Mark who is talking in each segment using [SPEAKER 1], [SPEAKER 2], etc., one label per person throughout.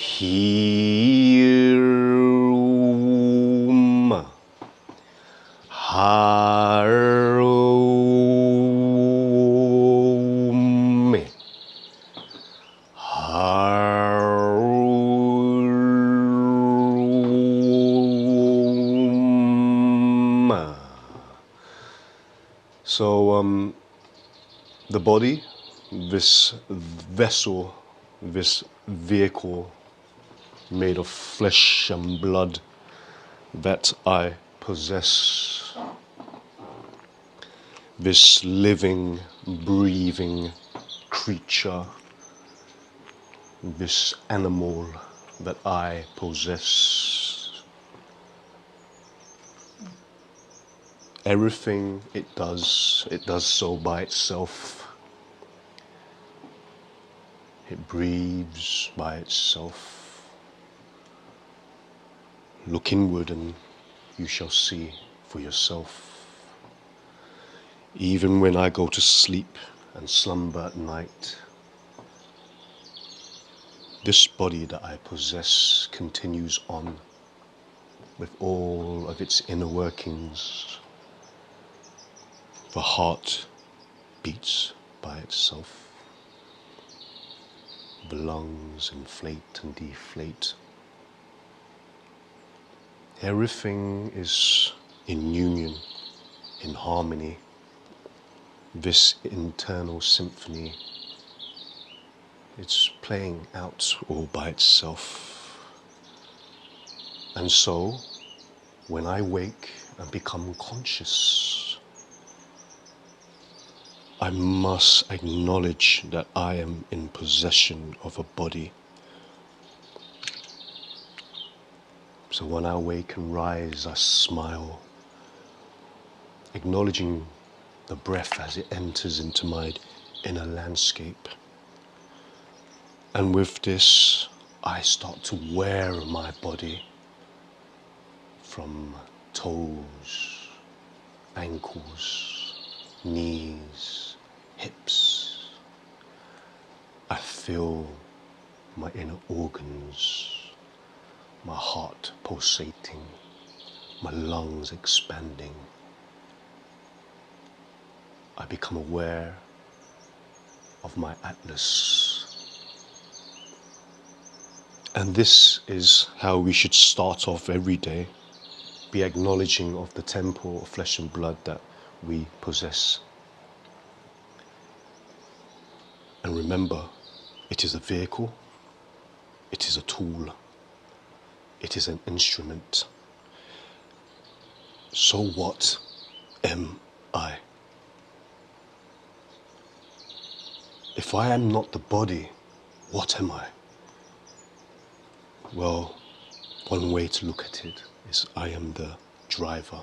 [SPEAKER 1] Hirum, Harum, Harum. So the body, this vessel, this vehicle made of flesh and blood that I possess, this living, breathing creature, this animal that I possess. Everything it does so by itself. It breathes by itself. Look inward and you shall see for yourself. Even when I go to sleep and slumber at night, this body that I possess continues on with all of its inner workings. The heart beats by itself. The lungs inflate and deflate. Everything is in union, in harmony. This internal symphony, it's playing out all by itself. And so, when I wake and become conscious, I must acknowledge that I am in possession of a body. So when I wake and rise, I smile, acknowledging the breath as it enters into my inner landscape. And with this, I start to wear my body from toes, ankles, knees, hips. I feel my inner organs, my heart pulsating, my lungs expanding. I become aware of my atlas. And this is how we should start off every day, be acknowledging of the temple of flesh and blood that we possess. And remember, it is a vehicle, it is a tool, it is an instrument. So what am I? If I am not the body, what am I? Well, one way to look at it is I am the driver,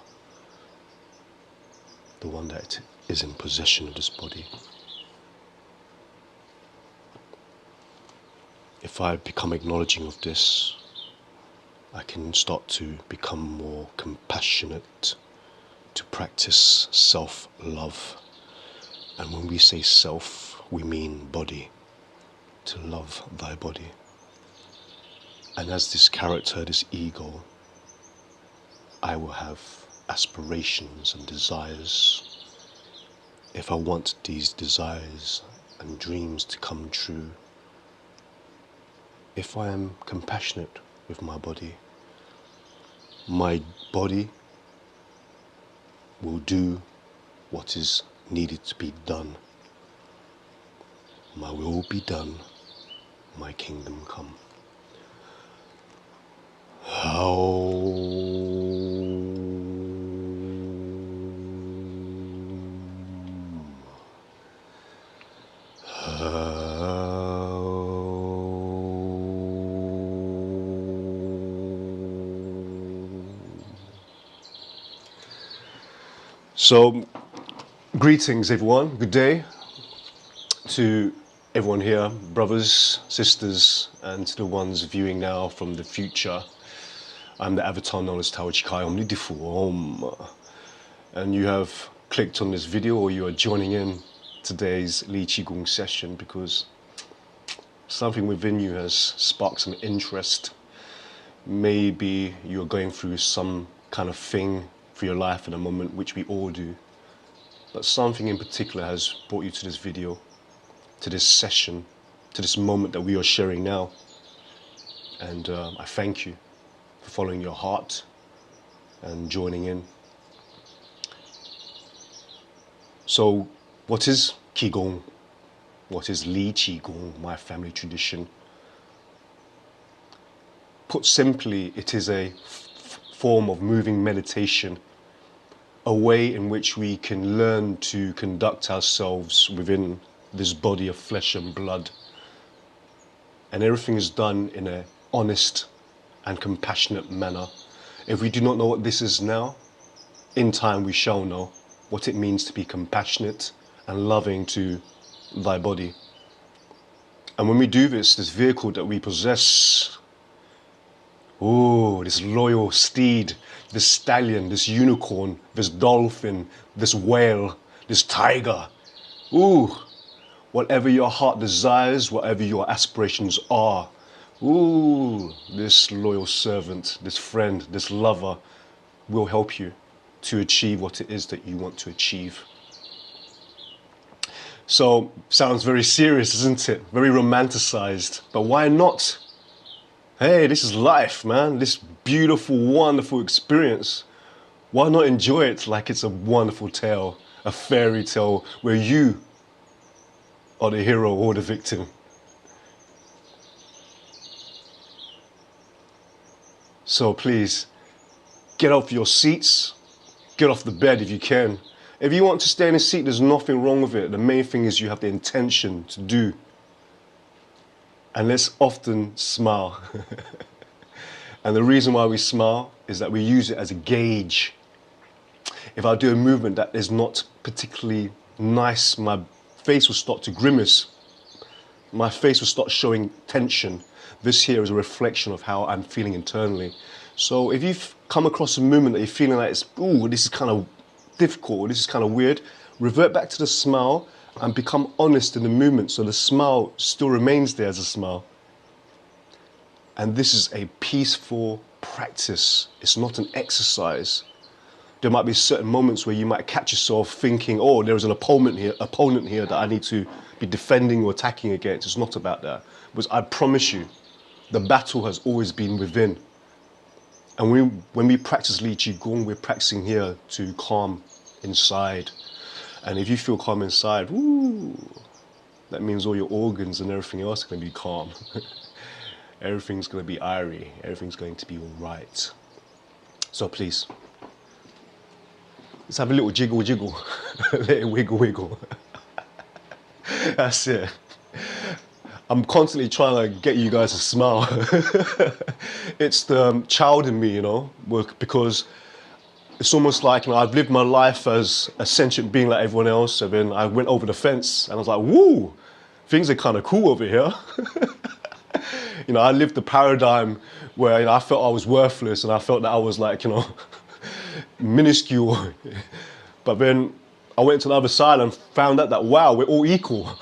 [SPEAKER 1] the one that is in possession of this body. If I become acknowledging of this, I can start to become more compassionate, to practice self-love. And when we say self, we mean body, to love thy body. And as this character, this ego, I will have aspirations and desires. If I want these desires and dreams to come true, if I am compassionate with my body will do what is needed to be done. My will be done, my kingdom come. So, greetings everyone, good day to everyone here, brothers, sisters, and to the ones viewing now from the future. I'm the avatar known as Tao Chi Kai, and you have clicked on this video or you are joining in today's Ly Chi Gung session because something within you has sparked some interest. Maybe you're going through some kind of thing for your life at the moment, which we all do. But something in particular has brought you to this video, to this session, to this moment that we are sharing now. And I thank you for following your heart and joining in. So, what is qigong? What is Ly Chi Gung, my family tradition? Put simply, it is a form of moving meditation, a way in which we can learn to conduct ourselves within this body of flesh and blood. And everything is done in an honest and compassionate manner. If we do not know what this is now, in time we shall know what it means to be compassionate and loving to thy body. And when we do this vehicle that we possess, oh, this loyal steed, this stallion, this unicorn, this dolphin, this whale, this tiger, ooh, whatever your heart desires, whatever your aspirations are, ooh, this loyal servant, this friend, this lover will help you to achieve what it is that you want to achieve. So, sounds very serious, isn't it? Very romanticized, but why not? Hey, this is life, man. This beautiful, wonderful experience. Why not enjoy it like it's a wonderful tale, a fairy tale where you are the hero or the victim? So please, get off your seats, get off the bed if you can. If you want to stay in a seat, there's nothing wrong with it. The main thing is you have the intention to do. And let's often smile. And the reason why we smile is that we use it as a gauge. If I do a movement that is not particularly nice, my face will start to grimace. My face will start showing tension. This here is a reflection of how I'm feeling internally. So if you've come across a movement that you're feeling like, ooh, this is kind of difficult, this is kind of weird, revert back to the smile and become honest in the movement so the smile still remains there as a smile. And this is a peaceful practice. It's not an exercise. There might be certain moments where you might catch yourself thinking, oh, there is an opponent here that I need to be defending or attacking against. It's not about that. Because I promise you, the battle has always been within. And when we practice Ly Chi Gung, we're practicing here to calm inside. And if you feel calm inside, woo, that means all your organs and everything else are going to be calm. Everything's going to be airy. Everything's going to be all right. So please, let's have a little jiggle jiggle. Let it wiggle wiggle. That's it. I'm constantly trying to get you guys to smile. It's the child in me, you know, because it's almost like, you know, I've lived my life as a sentient being like everyone else, and then I went over the fence and I was like, woo, things are kind of cool over here. You know, I lived the paradigm where, you know, I felt I was worthless and I felt that I was like, you know, minuscule. But then I went to the other side and found out that, wow, we're all equal.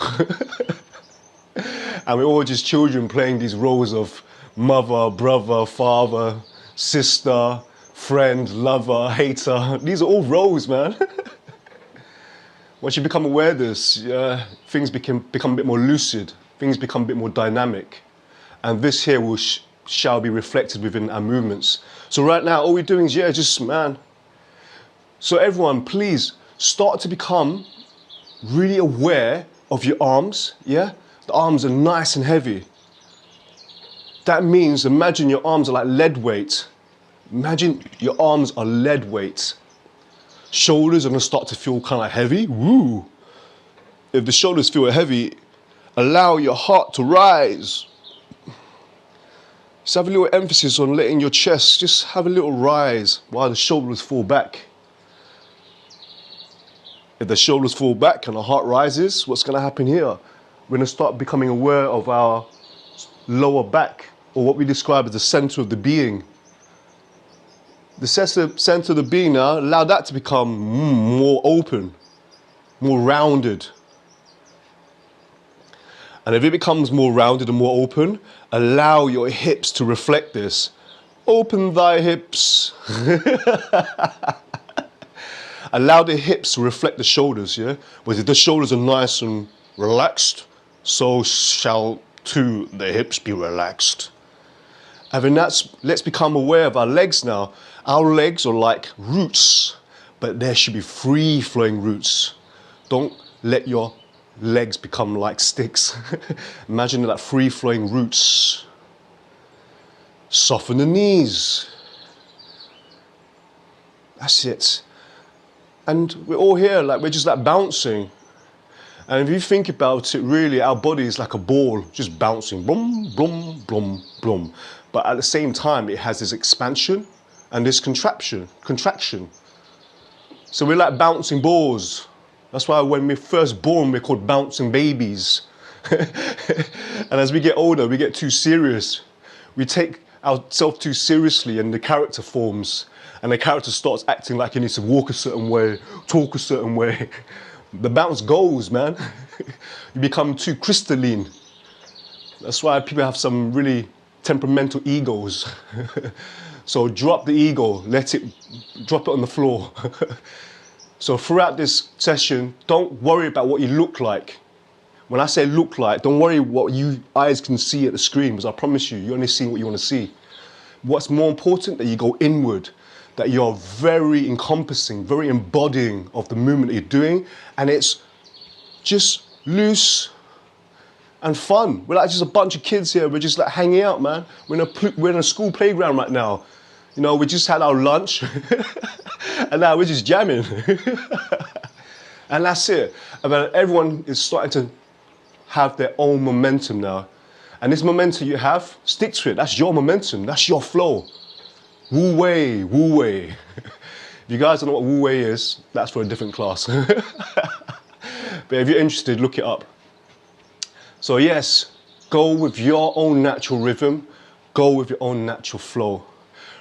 [SPEAKER 1] And we're all just children playing these roles of mother, brother, father, sister, friend, lover, hater. These are all roles, man. Once you become aware of this, things become a bit more lucid. Things become a bit more dynamic. And this here shall be reflected within our movements. So right now, all we're doing is, just, man. So everyone, please start to become really aware of your arms, yeah? The arms are nice and heavy. That means, imagine your arms are like lead weight. Imagine your arms are lead weight. Shoulders are gonna start to feel kind of heavy, woo. If the shoulders feel heavy, allow your heart to rise. Just have a little emphasis on letting your chest just have a little rise while the shoulders fall back. If the shoulders fall back and the heart rises, what's gonna happen here? We're gonna start becoming aware of our lower back, or what we describe as the center of the being. The center of the being now, allow that to become more open, more rounded. And if it becomes more rounded and more open, allow your hips to reflect this. Open thy hips. Allow the hips to reflect the shoulders, yeah? But if the shoulders are nice and relaxed, so shall too the hips be relaxed. And then let's become aware of our legs now. Our legs are like roots, but there should be free flowing roots. Don't let your legs become like sticks. Imagine that free flowing roots. Soften the knees. That's it. And we're all here, like we're just like bouncing. And if you think about it, really, our body is like a ball, just bouncing, boom, boom, boom, boom. But at the same time, it has this expansion and this contraction. So we're like bouncing balls. That's why when we're first born, we're called bouncing babies. And as we get older, we get too serious. We take ourselves too seriously and the character forms. And the character starts acting like he needs to walk a certain way, talk a certain way. The bounce goes, man. You become too crystalline. That's why people have some really temperamental egos. So drop the ego, drop it on the floor. So throughout this session, don't worry about what you look like. When I say look like, don't worry what you eyes can see at the screen, because I promise you, you only see what you want to see. What's more important, that you go inward, that you're very encompassing, very embodying of the movement that you're doing, and it's just loose and fun. We're like just a bunch of kids here, we're just like hanging out, man. We're in a school playground right now. You know, we just had our lunch, and now we're just jamming. And that's it. And then everyone is starting to have their own momentum now. And this momentum you have, stick to it. That's your momentum, that's your flow. Wu Wei, Wu Wei. If you guys don't know what Wu Wei is, that's for a different class. But if you're interested, look it up. So yes, go with your own natural rhythm, go with your own natural flow.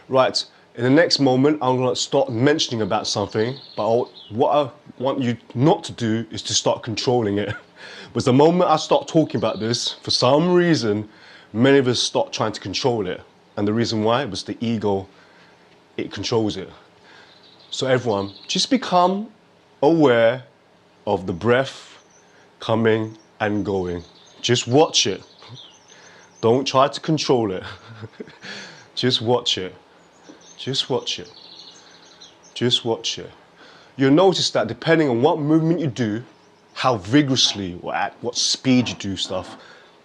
[SPEAKER 1] Right, in the next moment, I'm gonna start mentioning about something, but what I want you not to do is to start controlling it. Because the moment I start talking about this, for some reason, many of us start trying to control it. And the reason why was the ego, it controls it. So everyone, just become aware of the breath coming and going. Just watch it. Don't try to control it. Just watch it. Just watch it. Just watch it. You'll notice that depending on what movement you do, how vigorously or at what speed you do stuff,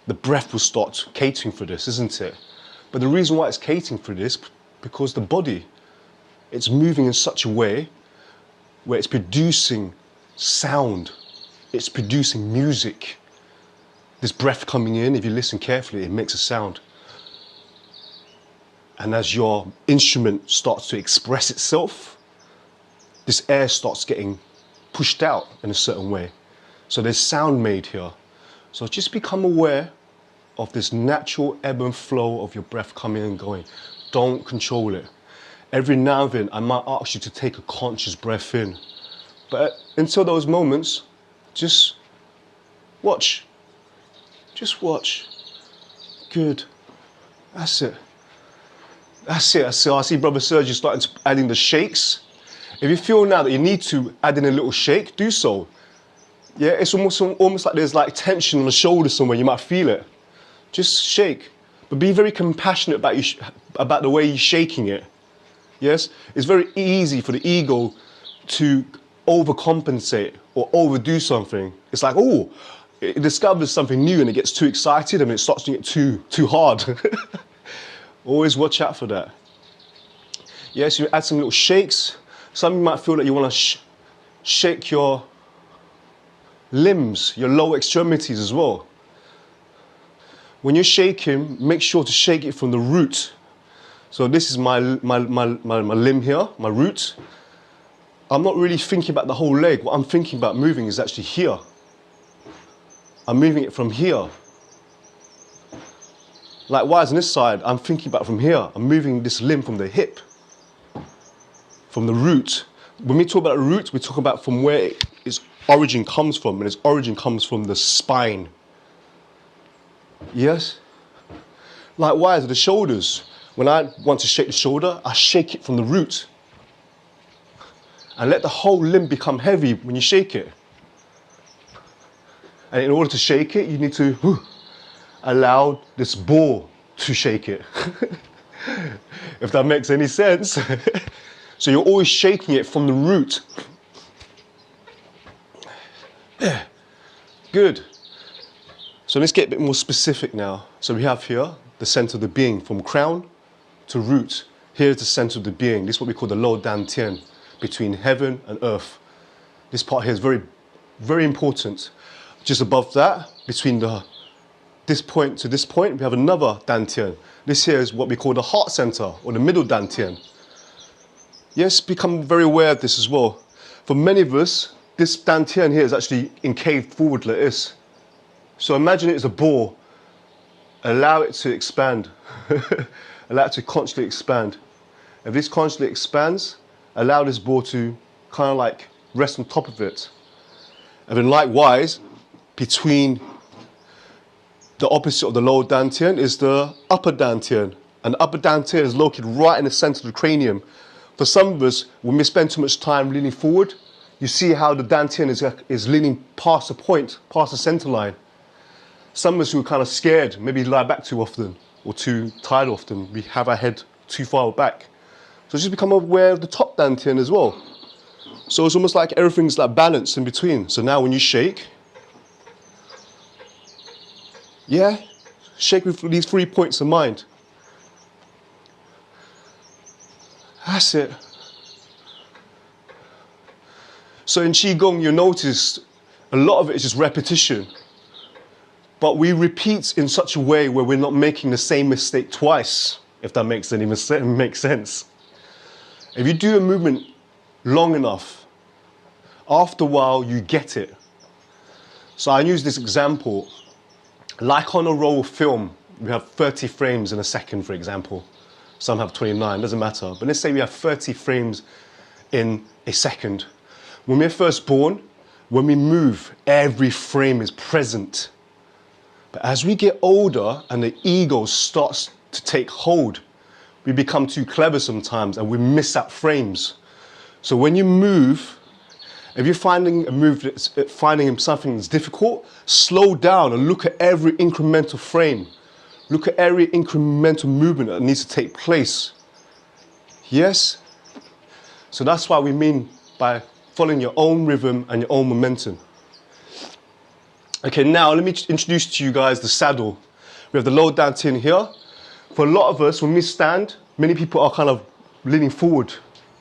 [SPEAKER 1] the breath will start catering for this, isn't it? But the reason why it's catering for this, because the body, it's moving in such a way where it's producing sound, it's producing music. This breath coming in, if you listen carefully, it makes a sound. And as your instrument starts to express itself, this air starts getting pushed out in a certain way. So there's sound made here. So just become aware of this natural ebb and flow of your breath coming and going. Don't control it. Every now and then, I might ask you to take a conscious breath in. But until those moments, just watch. Just watch. Good. That's it. That's it. So I see Brother Sergio starting to add in the shakes. If you feel now that you need to add in a little shake, do so. Yeah, it's almost like there's like tension on the shoulder somewhere. You might feel it. Just shake. But be very compassionate about the way you're shaking it. Yes? It's very easy for the ego to overcompensate or overdo something. It's like, oh, it discovers something new and it gets too excited and it starts doing it too hard. Always watch out for that. Yes, you add some little shakes. Some of you might feel that you want to shake your limbs, your lower extremities as well. When you're shaking, make sure to shake it from the root. So this is my limb here, my root. I'm not really thinking about the whole leg. What I'm thinking about moving is actually here. I'm moving it from here. Likewise on this side, I'm thinking about from here. I'm moving this limb from the hip, from the root. When we talk about root, we talk about from where its origin comes from, and its origin comes from the spine. Yes? Likewise, the shoulders. When I want to shake the shoulder, I shake it from the root. And let the whole limb become heavy when you shake it. And in order to shake it, you need to allow this ball to shake it. If that makes any sense. So you're always shaking it from the root. Yeah. Good. So let's get a bit more specific now. So we have here the center of the being, from crown to root. Here's the center of the being. This is what we call the low dantian, between heaven and earth. This part here is very, very important. Just above that, between this point to this point, we have another dantian. This here is what we call the heart center, or the middle dantian. Yes, become very aware of this as well. For many of us, this dantian here is actually incaved forward like this. So imagine it as a ball. Allow it to expand. Allow it to constantly expand. If this constantly expands, allow this ball to kind of like rest on top of it. And then likewise, between the opposite of the lower dantian is the upper dantian. And the upper dantian is located right in the center of the cranium. For some of us, when we spend too much time leaning forward, you see how the dantian is leaning past the point, past the center line. Some of us who are kind of scared, maybe lie back too often, or too tired often, we have our head too far back. So just become aware of the top dantian as well. So it's almost like everything's like balanced in between. So now when you shake, yeah, shake with these 3 points of mind. That's it. So in qigong, you notice a lot of it is just repetition. But we repeat in such a way where we're not making the same mistake twice, if that makes sense. If you do a movement long enough, after a while you get it. So I use this example. Like on a roll of film, we have 30 frames in a second, for example. Some have 29, doesn't matter. But let's say we have 30 frames in a second. When we're first born, when we move, every frame is present. But as we get older and the ego starts to take hold, we become too clever sometimes and we miss out frames. So when you move, if you're finding something that's difficult, slow down and look at every incremental frame. Look at every incremental movement that needs to take place. Yes? So that's what we mean by following your own rhythm and your own momentum. Okay, now let me introduce to you guys the saddle. We have the lower dantian here. For a lot of us, when we stand, many people are kind of leaning forward,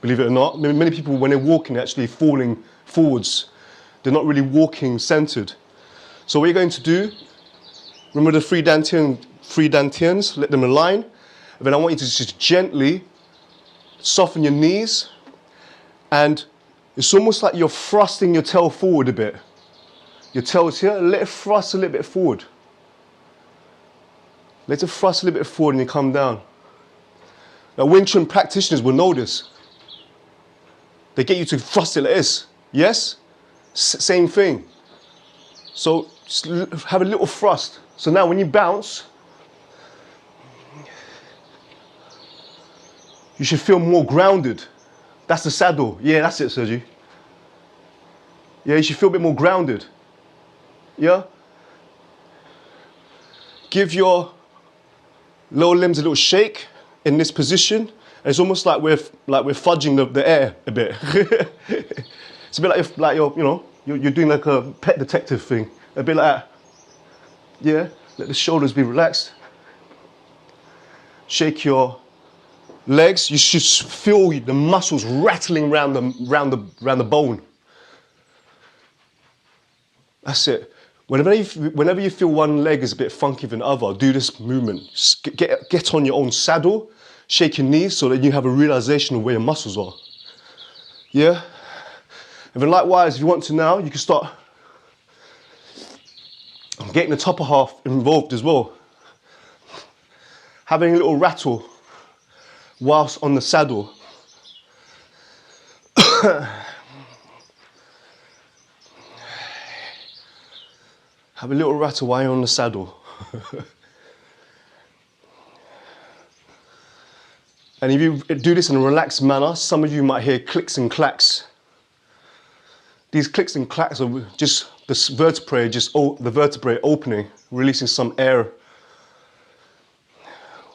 [SPEAKER 1] believe it or not. Many people, when they're walking, they're actually falling forwards. They're not really walking centered. So what you're going to do, remember the three dantians, let them align. And then I want you to just gently soften your knees. And it's almost like you're thrusting your tail forward a bit. Your tail is here, let it thrust a little bit forward. Let it thrust a little bit forward and you come down. Now Wing Chun practitioners will know this. They get you to thrust it like this. Yes? Same thing. So just have a little thrust. So now when you bounce, you should feel more grounded. That's the saddle. Yeah, that's it, Sergi. Yeah, you should feel a bit more grounded. Yeah? Give your lower limbs a little shake in this position. And it's almost like we're fudging the air a bit. It's a bit like you're doing like a pet detective thing. A bit like that. Yeah? Let the shoulders be relaxed. Shake your legs. You should feel the muscles rattling around the bone. That's it. Whenever you feel one leg is a bit funky than the other, do this movement. Just get on your own saddle, shake your knees so that you have a realization of where your muscles are. Yeah? And then likewise, if you want to now, you can start getting the top half involved as well. Having a little rattle whilst on the saddle. Have a little rattle while you're on the saddle. And if you do this in a relaxed manner, some of you might hear clicks and clacks. These clicks and clacks are just the vertebrae, the vertebrae opening, releasing some air.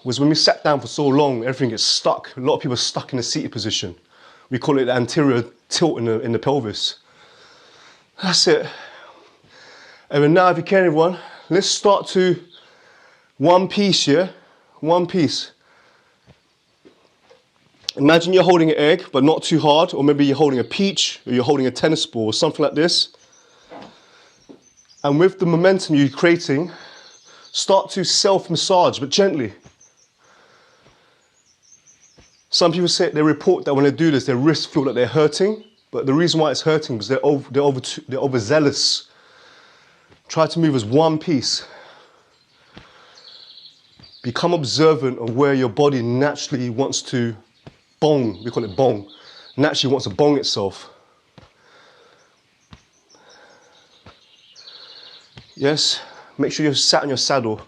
[SPEAKER 1] Was when we sat down for so long, everything gets stuck. A lot of people are stuck in a seated position. We call it the anterior tilt in the pelvis. That's it. And then now, if you can, everyone, let's start to one piece, yeah? One piece. Imagine you're holding an egg, but not too hard, or maybe you're holding a peach, or you're holding a tennis ball, or something like this. And with the momentum you're creating, start to self-massage, but gently. Some people say, they report that when they do this, their wrists feel like they're hurting, but the reason why it's hurting is they're overzealous. Try to move as one piece. Become observant of where your body naturally wants to bong, we call it bong, naturally wants to bong itself. Yes, make sure you're sat on your saddle.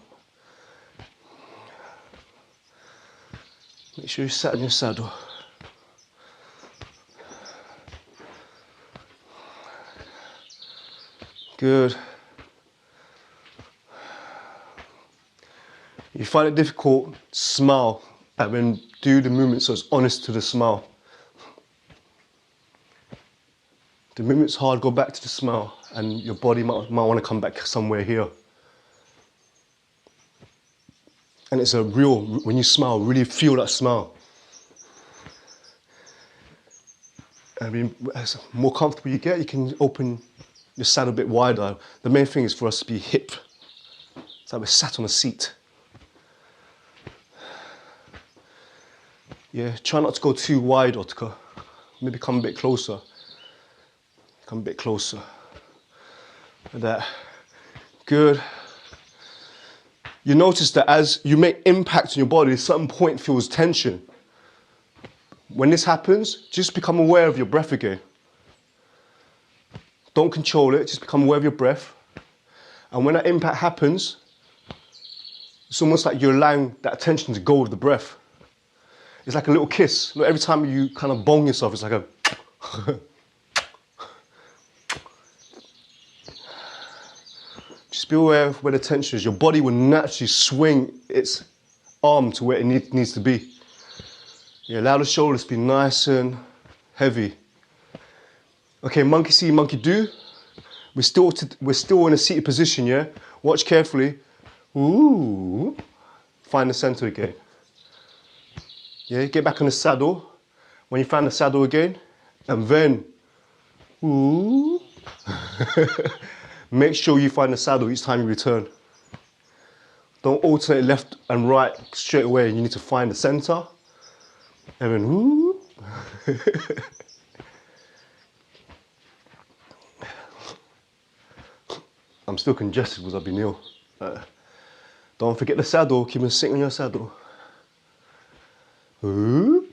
[SPEAKER 1] Make sure you're sat on your saddle. Good. If you find it difficult, smile and then do the movement so it's honest to the smile. The movement's hard, go back to the smile and your body might want to come back somewhere here. And it's a real, when you smile, really feel that smile. I mean, as more comfortable you get, you can open your saddle a bit wider. The main thing is for us to be hip. It's like we're sat on a seat. Yeah, try not to go too wide, Otka. Maybe come a bit closer. Come a bit closer. Like that. Good. You notice that as you make impact on your body, at some point feels tension. When this happens, just become aware of your breath again. Don't control it, just become aware of your breath. And when that impact happens, it's almost like you're allowing that tension to go with the breath. It's like a little kiss. Every time you kind of bong yourself, it's like a... Just be aware of where the tension is. Your body will naturally swing its arm to where it needs to be. Yeah, allow the shoulders to be nice and heavy. Okay, monkey see, monkey do. We're still in a seated position, yeah? Watch carefully. Ooh. Find the center again. Yeah, get back on the saddle. When you find the saddle again, and then, ooh. Make sure you find the saddle each time you return. Don't alternate left and right straight away. You need to find the center, and then, ooh. I'm still congested because I've been ill. Don't forget the saddle, keep on sitting on your saddle. Ooh.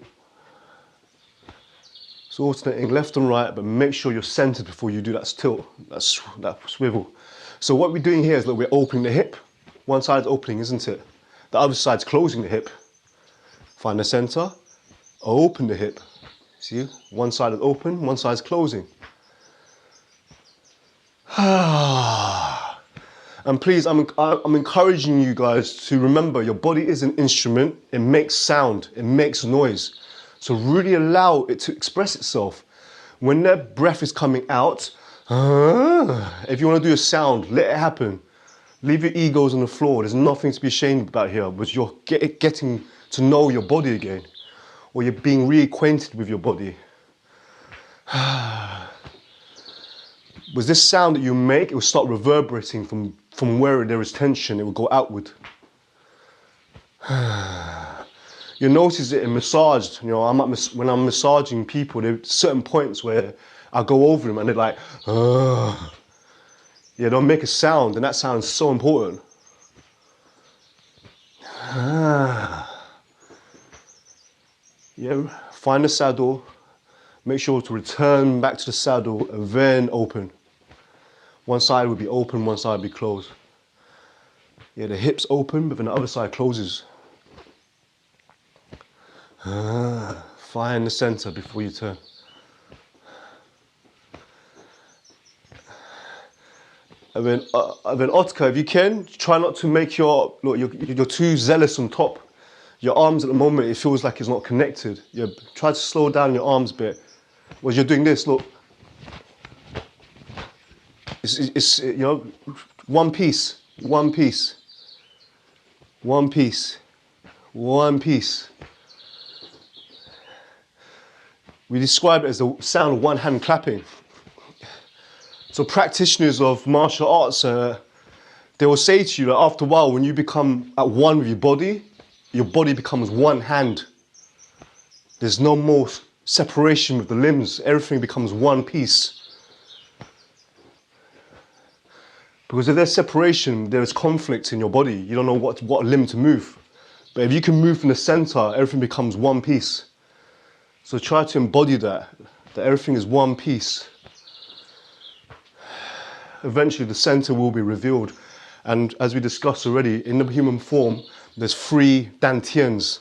[SPEAKER 1] So alternating left and right, but make sure you're centered before you do that tilt, that swivel. So what we're doing here is that we're opening the hip. One side's opening, isn't it? The other side's closing the hip. Find the center, open the hip. See, one side is open, one side's closing. And please, I'm encouraging you guys to remember your body is an instrument. It makes sound, it makes noise. So really allow it to express itself. When that breath is coming out, if you want to do a sound, let it happen. Leave your egos on the floor. There's nothing to be ashamed about here, but you're getting to know your body again, or you're being reacquainted with your body. With this sound that you make, it will start reverberating from where there is tension. It will go outward. You notice it in massage. You know, when I'm massaging people, there are certain points where I go over them and they're like, yeah, they'll make a sound, and that sound is so important. Yeah, find the saddle. Make sure to return back to the saddle and then open. One side will be open, one side will be closed. Yeah, the hips open, but then the other side closes. Find the center before you turn. And then Otka, if you can, try not to make look, you're too zealous on top. Your arms at the moment, it feels like it's not connected. Yeah, try to slow down your arms a bit. As you're doing this, look, it's you know, one piece, one piece, one piece, one piece. We describe it as the sound of one hand clapping. So practitioners of martial arts, they will say to you that after a while, when you become at one with your body becomes one hand. There's no more separation with the limbs. Everything becomes one piece. Because if there's separation, there is conflict in your body. You don't know what limb to move. But if you can move from the center, everything becomes one piece. So try to embody that everything is one piece. Eventually the center will be revealed. And as we discussed already, in the human form, there's 3 dantians.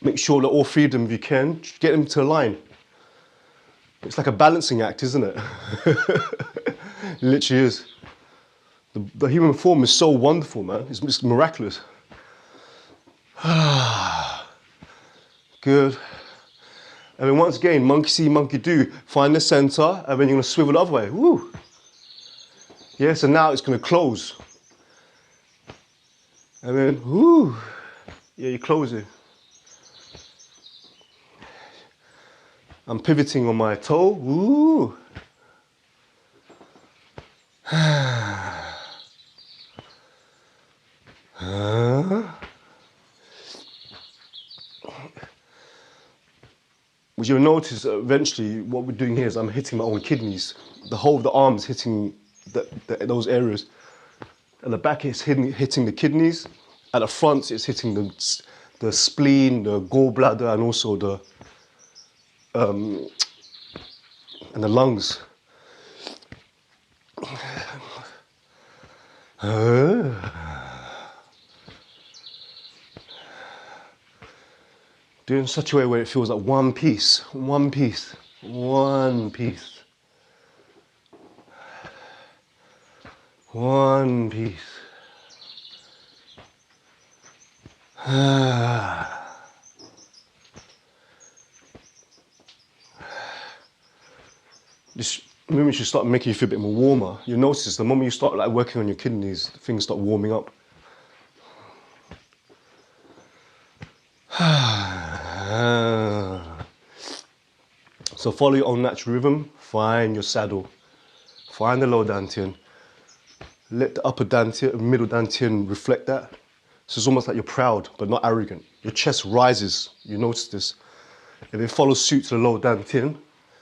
[SPEAKER 1] Make sure that all 3 of them, if you can, get them to align. It's like a balancing act, isn't it? It literally is. The human form is so wonderful, man. It's miraculous. Good. And then once again, monkey see, monkey do. Find the center, and then you're going to swivel the other way. Woo! Yeah, so now it's going to close. And then, woo! Yeah, you close it. I'm pivoting on my toe. Woo! Which you'll notice eventually what we're doing here is I'm hitting my own kidneys. The whole of the arm is hitting those areas. At the back it's hitting the kidneys. At the front it's hitting the spleen, the gallbladder, and also and the lungs. Do it in such a way where it feels like one piece, one piece, one piece, one piece. This movement should start making you feel a bit more warmer. You'll notice the moment you start like working on your kidneys, things start warming up. So follow your own natural rhythm, find your saddle, find the lower dantian, let the upper dantian, middle dantian reflect that. So it's almost like you're proud, but not arrogant. Your chest rises, you notice this. If it follows suit to the lower dantian,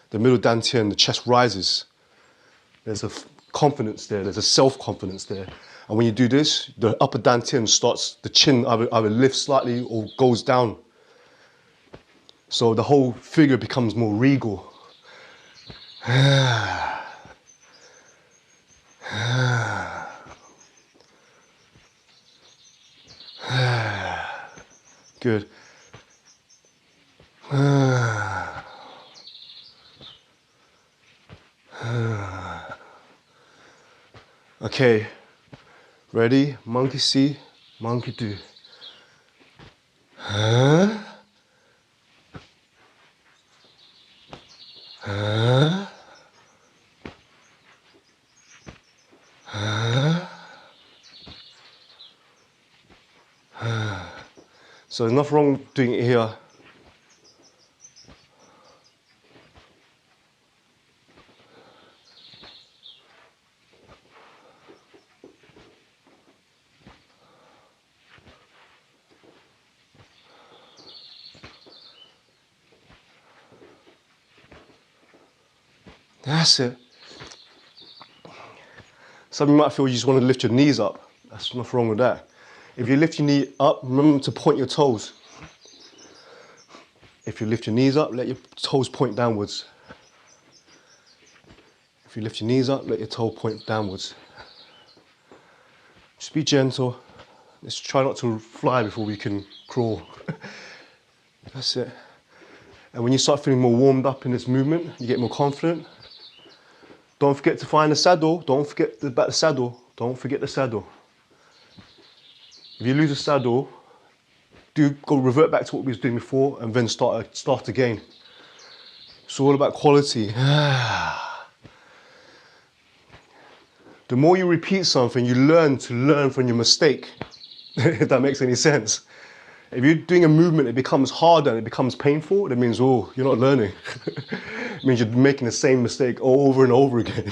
[SPEAKER 1] the middle dantian, the chest rises. There's a confidence there, there's a self-confidence there. And when you do this, the upper dantian starts, the chin either lifts slightly or goes down. So the whole figure becomes more regal. Good. Okay, ready? Monkey see, monkey do. So there's nothing wrong with doing it here. That's it. Some of you might feel you just want to lift your knees up. That's nothing wrong with that. If you lift your knee up, remember to point your toes. If you lift your knees up, let your toes point downwards. If you lift your knees up, let your toe point downwards. Just be gentle. Let's try not to fly before we can crawl. That's it. And when you start feeling more warmed up in this movement, you get more confident. Don't forget to find the saddle. Don't forget about the saddle. Don't forget the saddle. If you lose the saddle, revert back to what we was doing before and then start again. It's all about quality. The more you repeat something, you learn to learn from your mistake. If that makes any sense. If you're doing a movement, it becomes harder and it becomes painful, that means, oh, you're not learning. It means you're making the same mistake over and over again.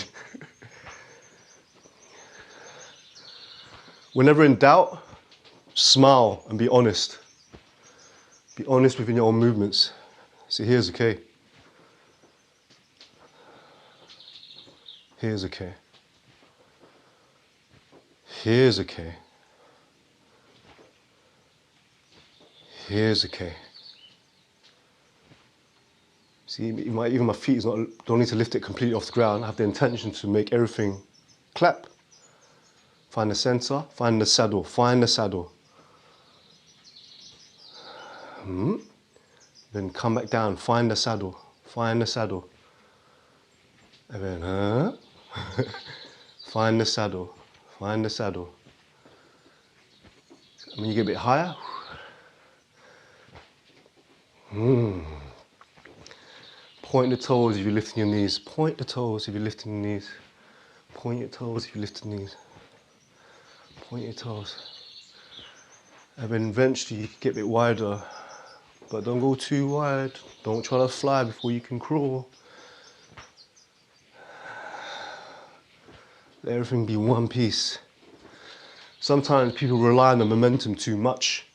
[SPEAKER 1] Whenever in doubt, smile and be honest. Be honest within your own movements. See, here's okay. Here's okay. Here's okay. Here's okay. See, even my feet don't need to lift it completely off the ground. I have the intention to make everything clap. Find the center, find the saddle, find the saddle. Then come back down, find the saddle, find the saddle. And then, find the saddle, find the saddle. And when you get a bit higher, point the toes if you're lifting your knees. Point the toes if you're lifting your knees. Point your toes if you're lifting your knees. Point your toes. And then eventually you get a bit wider. But don't go too wide. Don't try to fly before you can crawl. Let everything be one piece. Sometimes people rely on the momentum too much.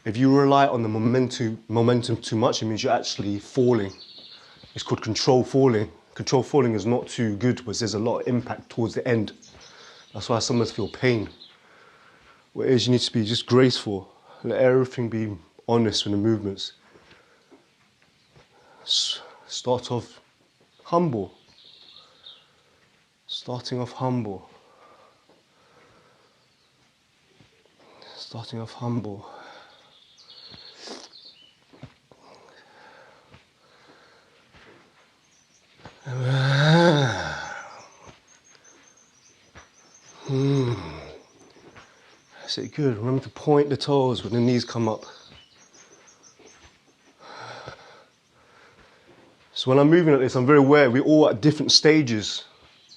[SPEAKER 1] If you rely on the momentum too much, it means you're actually falling. It's called control falling. Control falling is not too good because there's a lot of impact towards the end. That's why some of us feel pain. Whereas you need to be just graceful. Let everything be honest with the movements. Start off humble. Starting off humble. Starting off humble. That's it, good. Remember to point the toes when the knees come up. So when I'm moving like this, I'm very aware we're all at different stages.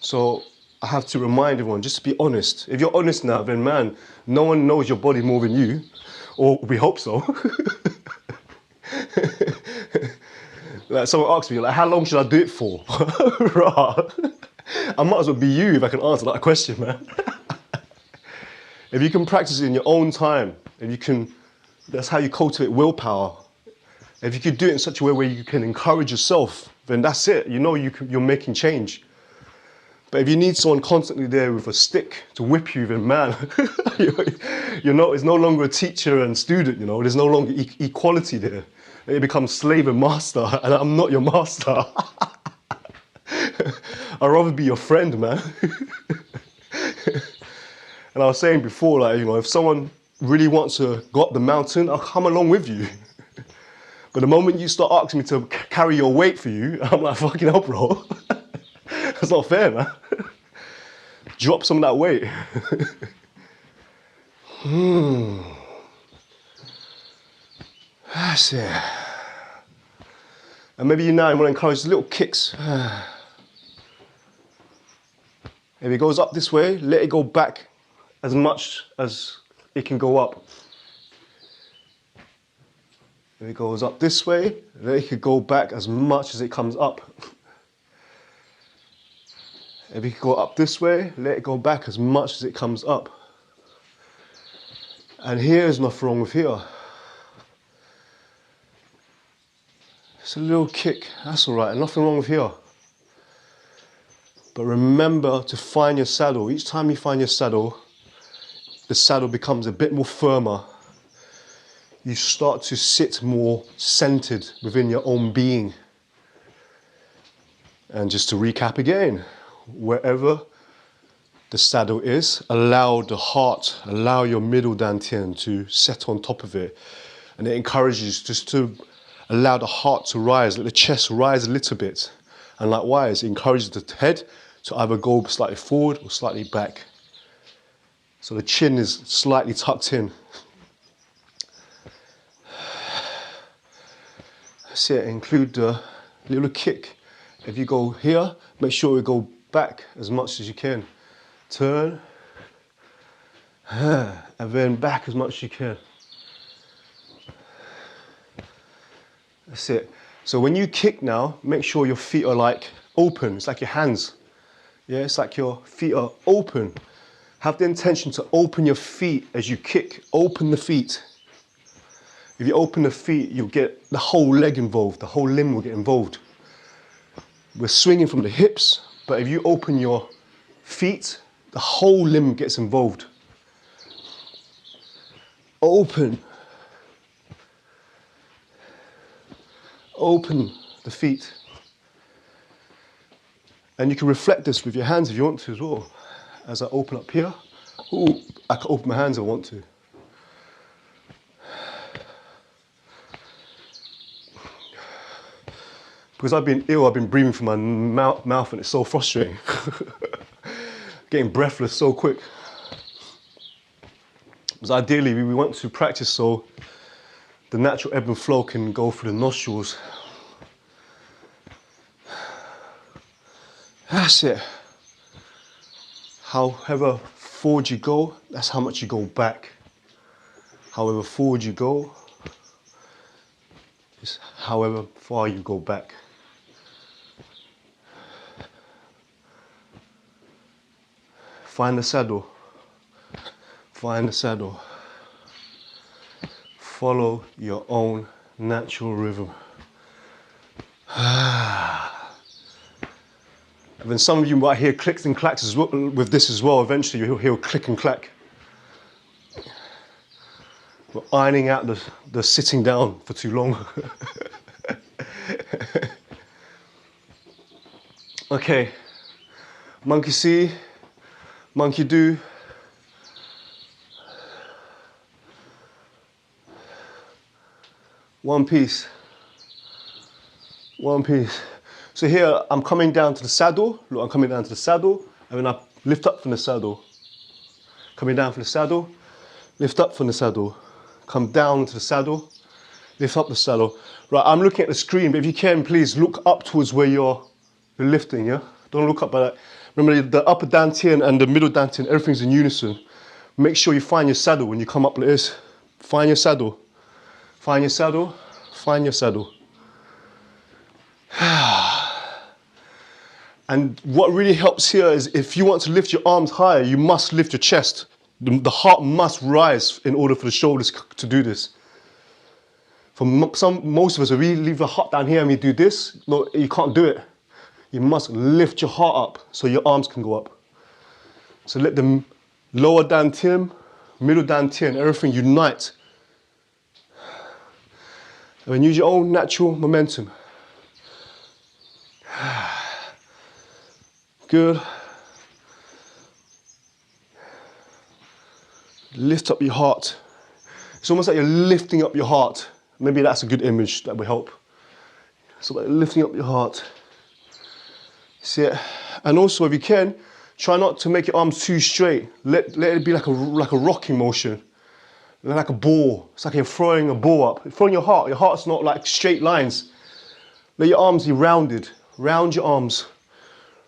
[SPEAKER 1] So I have to remind everyone, just to be honest. If you're honest now, then man, no one knows your body more than you. Or we hope so. Like someone asks me, like, how long should I do it for? I might as well be you if I can answer that question, man. If you can practice it in your own time, that's how you cultivate willpower. If you could do it in such a way where you can encourage yourself, then that's it. You know you're making change. But if you need someone constantly there with a stick to whip you, then man, it's no longer a teacher and student, there's no longer equality there. It becomes slave and master, and I'm not your master. I'd rather be your friend, man. And I was saying before, like, if someone really wants to go up the mountain, I'll come along with you. But the moment you start asking me to carry your weight for you, I'm like, fucking hell, bro. That's not fair, man. Drop some of that weight. That's it. And maybe you want to encourage little kicks. If it goes up this way, let it go back as much as it can go up. If it goes up this way, let it go back as much as it comes up. If it can go up this way, let it go back as much as it comes up. And here's nothing wrong with here. It's a little kick, that's all right, nothing wrong with here. But remember to find your saddle. Each time you find your saddle, the saddle becomes a bit more firmer. You start to sit more centered within your own being. And just to recap again, wherever the saddle is. Allow the heart, allow your middle dantian to set on top of it. And it encourages just to allow the heart to rise, let the chest rise a little bit. And likewise, it encourages the head to either go slightly forward or slightly back. So the chin is slightly tucked in. That's it, include the little kick. If you go here, make sure you go back as much as you can. Turn, and then back as much as you can. That's it. So when you kick now, make sure your feet are like open. It's like your hands. Yeah, it's like your feet are open. Have the intention to open your feet as you kick. Open the feet. If you open the feet, you'll get the whole leg involved. The whole limb will get involved. We're swinging from the hips, but if you open your feet, the whole limb gets involved. Open. Open the feet. And you can reflect this with your hands if you want to as well. As I open up here, ooh, I can open my hands if I want to. Because I've been ill, I've been breathing through my mouth and it's so frustrating. Getting breathless so quick. Because ideally we want to practice so the natural ebb and flow can go through the nostrils. That's it. However forward you go, that's how much you go back. However forward you go, is however far you go back. Find the saddle. Find the saddle. Follow your own natural rhythm. And then some of you might hear clicks and clacks as well, with this as well. Eventually you'll hear click and clack. We're ironing out the sitting down for too long. Okay, monkey see, monkey do. One piece. One piece. So here I'm coming down to the saddle. Look, I'm coming down to the saddle, and then I lift up from the saddle. Coming down from the saddle, lift up from the saddle. Come down to the saddle, lift up the saddle. Right, I'm looking at the screen, but if you can, please look up towards where you're lifting, yeah? Don't look up by that. Remember, the upper dantian and the middle dantian, everything's in unison. Make sure you find your saddle when you come up like this. Find your saddle. Find your saddle. Find your saddle. And what really helps here is if you want to lift your arms higher, you must lift your chest. The heart must rise in order for the shoulders to do this. For most of us, if we leave the heart down here and we do this, no, you can't do it. You must lift your heart up so your arms can go up. So let the lower dantian, middle dantian, everything unite. And then use your own natural momentum. Good. Lift up your heart. It's almost like you're lifting up your heart. Maybe that's a good image that will help. So like lifting up your heart. See it? And also, if you can, try not to make your arms too straight. Let it be like a rocking motion. Like a ball. It's like you're throwing a ball up. You're throwing your heart. Your heart's not like straight lines. Let your arms be rounded. Round your arms.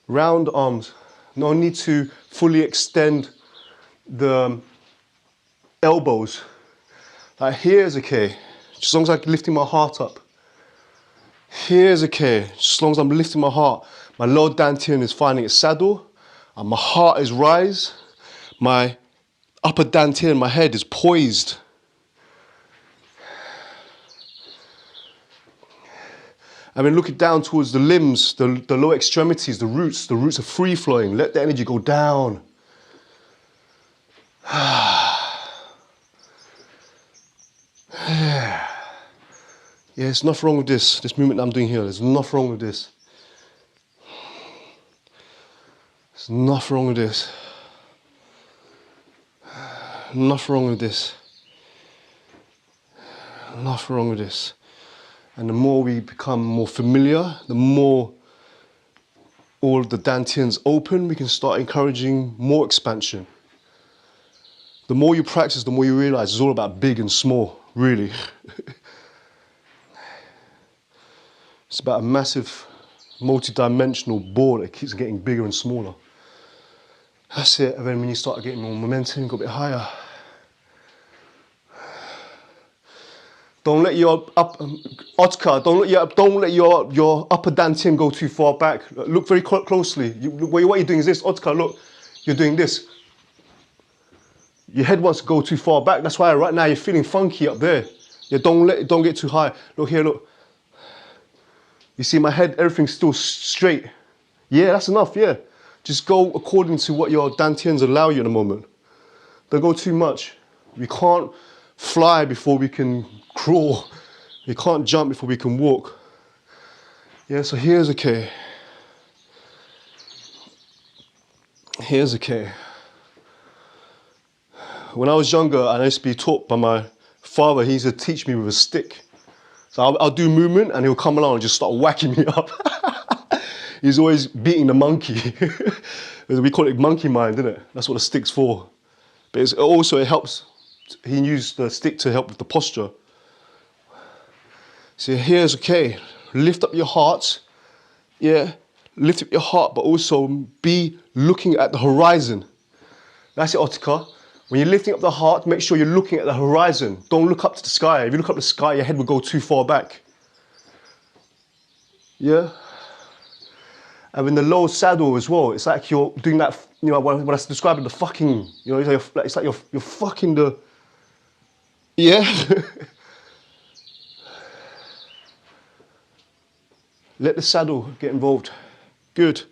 [SPEAKER 1] Round arms. No need to fully extend the elbows. Like here's okay. As long as I'm lifting my heart up. Here's okay. As long as I'm lifting my heart. My lower dantian is finding its saddle. And my heart is rise. My upper dantian, my head is poised. And then look it down towards the limbs, the lower extremities, the roots. The roots are free flowing. Let the energy go down. Yeah, there's nothing wrong with this movement I'm doing here. There's nothing wrong with this. There's nothing wrong with this. Nothing wrong with this. Nothing wrong with this. And the more we become more familiar, the more all of the dantians open, we can start encouraging more expansion. The more you practice, the more you realize it's all about big and small, really. It's about a massive, multi-dimensional ball that keeps getting bigger and smaller. That's it. And then when you start getting more momentum, go a bit higher. Don't let your Otka, don't let your upper dantian go too far back. Look very closely. What you're doing is this, Otka, look, you're doing this. Your head wants to go too far back. That's why right now you're feeling funky up there. Yeah, don't get too high. Look here, look. You see my head, everything's still straight. Yeah, that's enough, yeah. Just go according to what your dantians allow you in a moment. Don't go too much. We can't fly before we can crawl. We can't jump before we can walk. Yeah, so here's okay. Here's okay. When I was younger, I used to be taught by my father. He used to teach me with a stick. So I'll do movement and he'll come along and just start whacking me up. He's always beating the monkey. We call it monkey mind, isn't it? That's what the stick's for. But it helps. He used the stick to help with the posture. So here's okay. Lift up your heart. Yeah, lift up your heart, but also be looking at the horizon. That's it, Otika. When you're lifting up the heart, make sure you're looking at the horizon. Don't look up to the sky. If you look up to the sky, your head will go too far back. Yeah? And in the low saddle as well, it's like you're doing that, you know, what I describe as the fucking, you know, it's like you're fucking the, yeah? Let the saddle get involved. Good.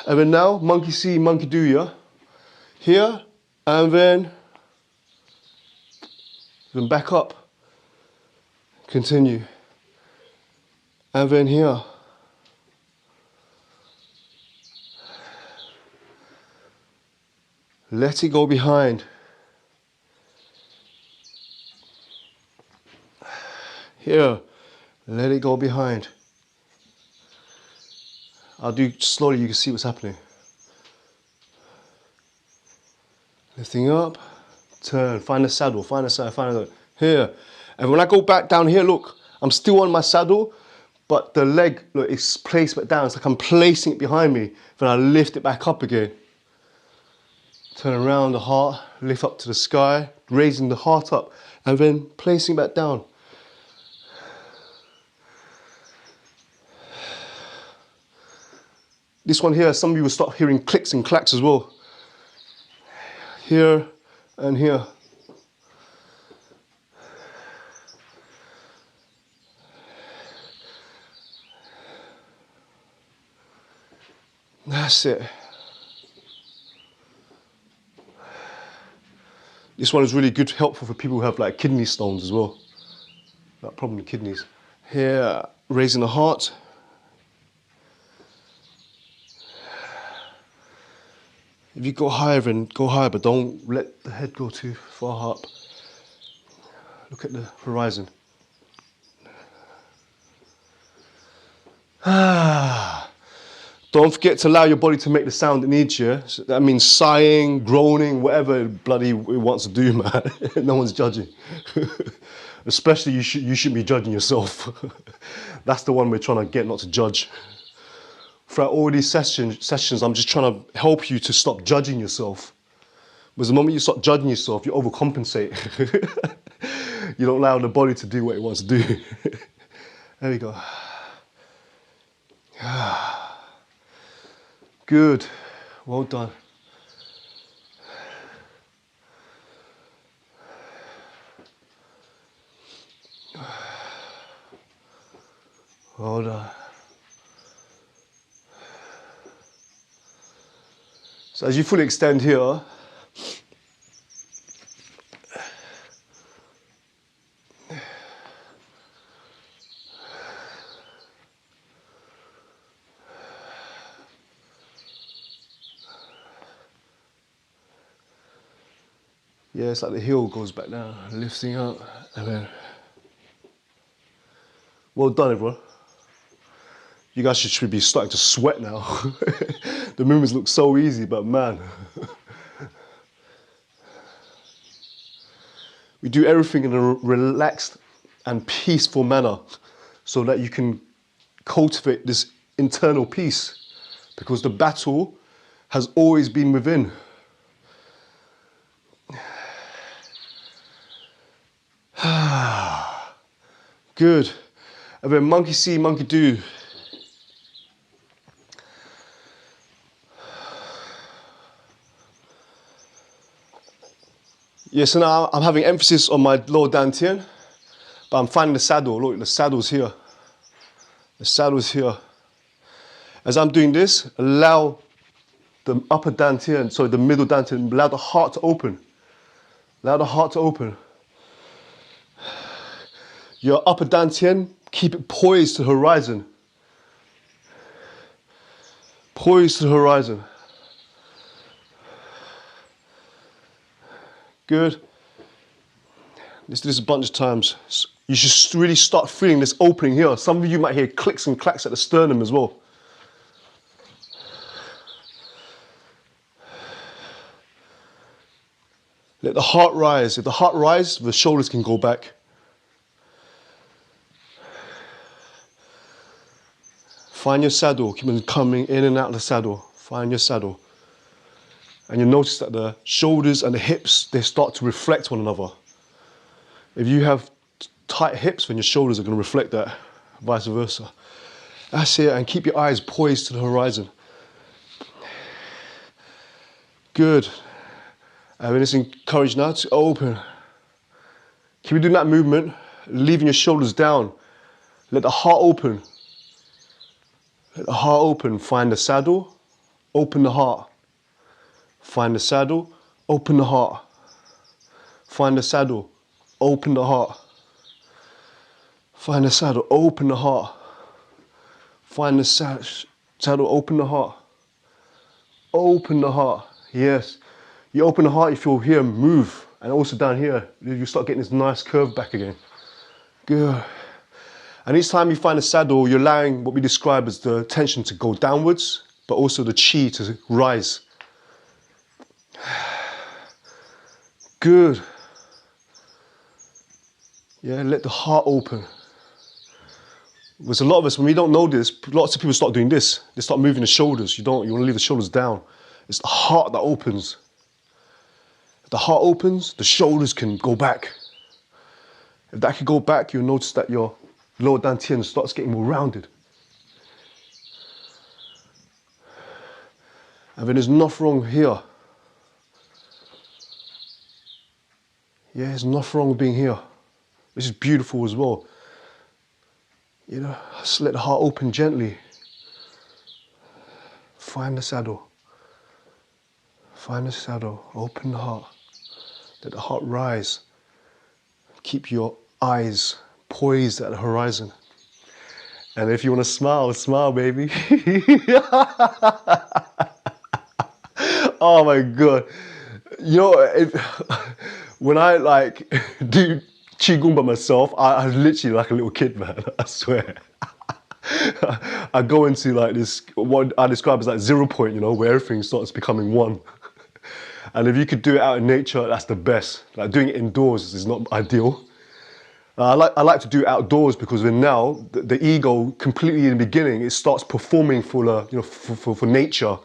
[SPEAKER 1] And then now, monkey see, monkey do, yeah? Here, and then back up. Continue. And then here. Let it go behind. Here, let it go behind. I'll do slowly, you can see what's happening. Lifting up, turn, find the saddle, find the saddle, find the here. And when I go back down here, look, I'm still on my saddle, but the leg, look, it's placed back down. It's like I'm placing it behind me. Then I lift it back up again. Turn around the heart, lift up to the sky, raising the heart up, and then placing it back down. This one here, some of you will start hearing clicks and clacks as well. Here and here. That's it. This one is really good, helpful for people who have like kidney stones as well. That problem with kidneys. Here, raising the heart. If you go higher, then go higher, but don't let the head go too far up. Look at the horizon. Don't forget to allow your body to make the sound it needs, yeah? So that means sighing, groaning, whatever bloody it wants to do, man. No one's judging. Especially you shouldn't be judging yourself. That's the one we're trying to get not to judge. Throughout all these sessions, I'm just trying to help you to stop judging yourself. Because the moment you stop judging yourself, you overcompensate. You don't allow the body to do what it wants to do. There we go. Good. Well done. Well done. So as you fully extend here, Yeah, it's like the heel goes back down, lifting up, and then. Well done, everyone. You guys should be starting to sweat now. The movements look so easy, but man. We do everything in a relaxed and peaceful manner so that you can cultivate this internal peace, because the battle has always been within. Good. And then monkey see, monkey do. Yeah, so now I'm having emphasis on my lower dantian, but I'm finding the saddle. Look, the saddle's here. The saddle's here. As I'm doing this, allow the upper dantian, sorry, the middle dantian, allow the heart to open. Allow the heart to open. Your upper dantian, keep it poised to the horizon. Poised to the horizon. Good. Let's do this a bunch of times. You should really start feeling this opening here. Some of you might hear clicks and clacks at the sternum as well. Let the heart rise. If the heart rises, the shoulders can go back. Find your saddle. Keep on coming in and out of the saddle. Find your saddle. And you'll notice that the shoulders and the hips, they start to reflect one another. If you have tight hips, then your shoulders are going to reflect that, vice versa. That's it, and keep your eyes poised to the horizon. Good. And then it's encouraged now to open. Keep doing that movement, leaving your shoulders down. Let the heart open. Let the heart open. Find the saddle, open the heart. Find the saddle, open the heart. Find the saddle, open the heart. Find the saddle, open the heart. Find the saddle, open the heart. Open the heart, yes. You open the heart, you feel here move, and also down here, you start getting this nice curve back again. Good. And each time you find a saddle, you're allowing what we describe as the tension to go downwards, but also the chi to rise. Good. Yeah, let the heart open. There's a lot of us, when we don't know this, lots of people start doing this. They start moving the shoulders. You want to leave the shoulders down. It's the heart that opens. If the heart opens, the shoulders can go back. If that can go back, you'll notice that your lower dantian starts getting more rounded. And then there's nothing wrong here. Yeah, there's nothing wrong with being here. This is beautiful as well. You know, just let the heart open gently. Find the saddle. Find the saddle. Open the heart. Let the heart rise. Keep your eyes poised at the horizon. And if you want to smile, smile, baby. Oh my God. You know, when I like do qigong by myself, I'm literally like a little kid, man. I swear. I go into like this, what I describe as like 0 point, you know, where everything starts becoming one. And if you could do it out in nature, that's the best. Like doing it indoors is not ideal. I like to do it outdoors because then now the ego completely in the beginning, it starts performing for for nature.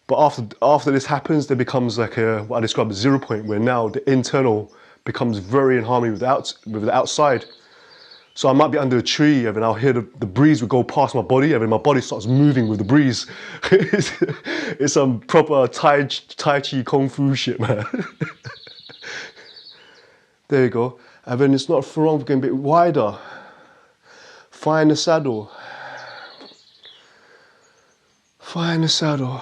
[SPEAKER 1] But after this happens, there becomes like what I describe as 0 point, where now the internal becomes very in harmony with the outside. So I might be under a tree and then I'll hear the breeze would go past my body and then my body starts moving with the breeze. It's some proper Tai Chi Kung Fu shit, man. There you go. And then it's not wrong for getting a bit wider. Find the saddle. Find the saddle.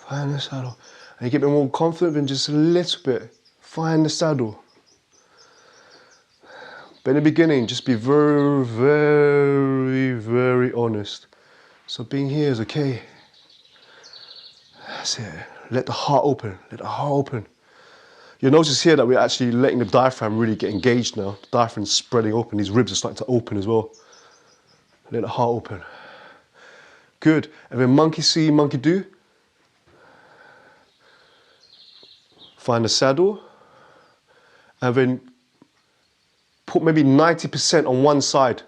[SPEAKER 1] Find the saddle. And you get a bit more confident, then just a little bit. Find the saddle. But in the beginning, just be very, very, very honest. So being here is okay. That's it. Let the heart open. Let the heart open. You'll notice here that we're actually letting the diaphragm really get engaged now. The diaphragm's spreading open. These ribs are starting to open as well. Let the heart open. Good. And then monkey see, monkey do. Find the saddle. And then put maybe 90% on one side.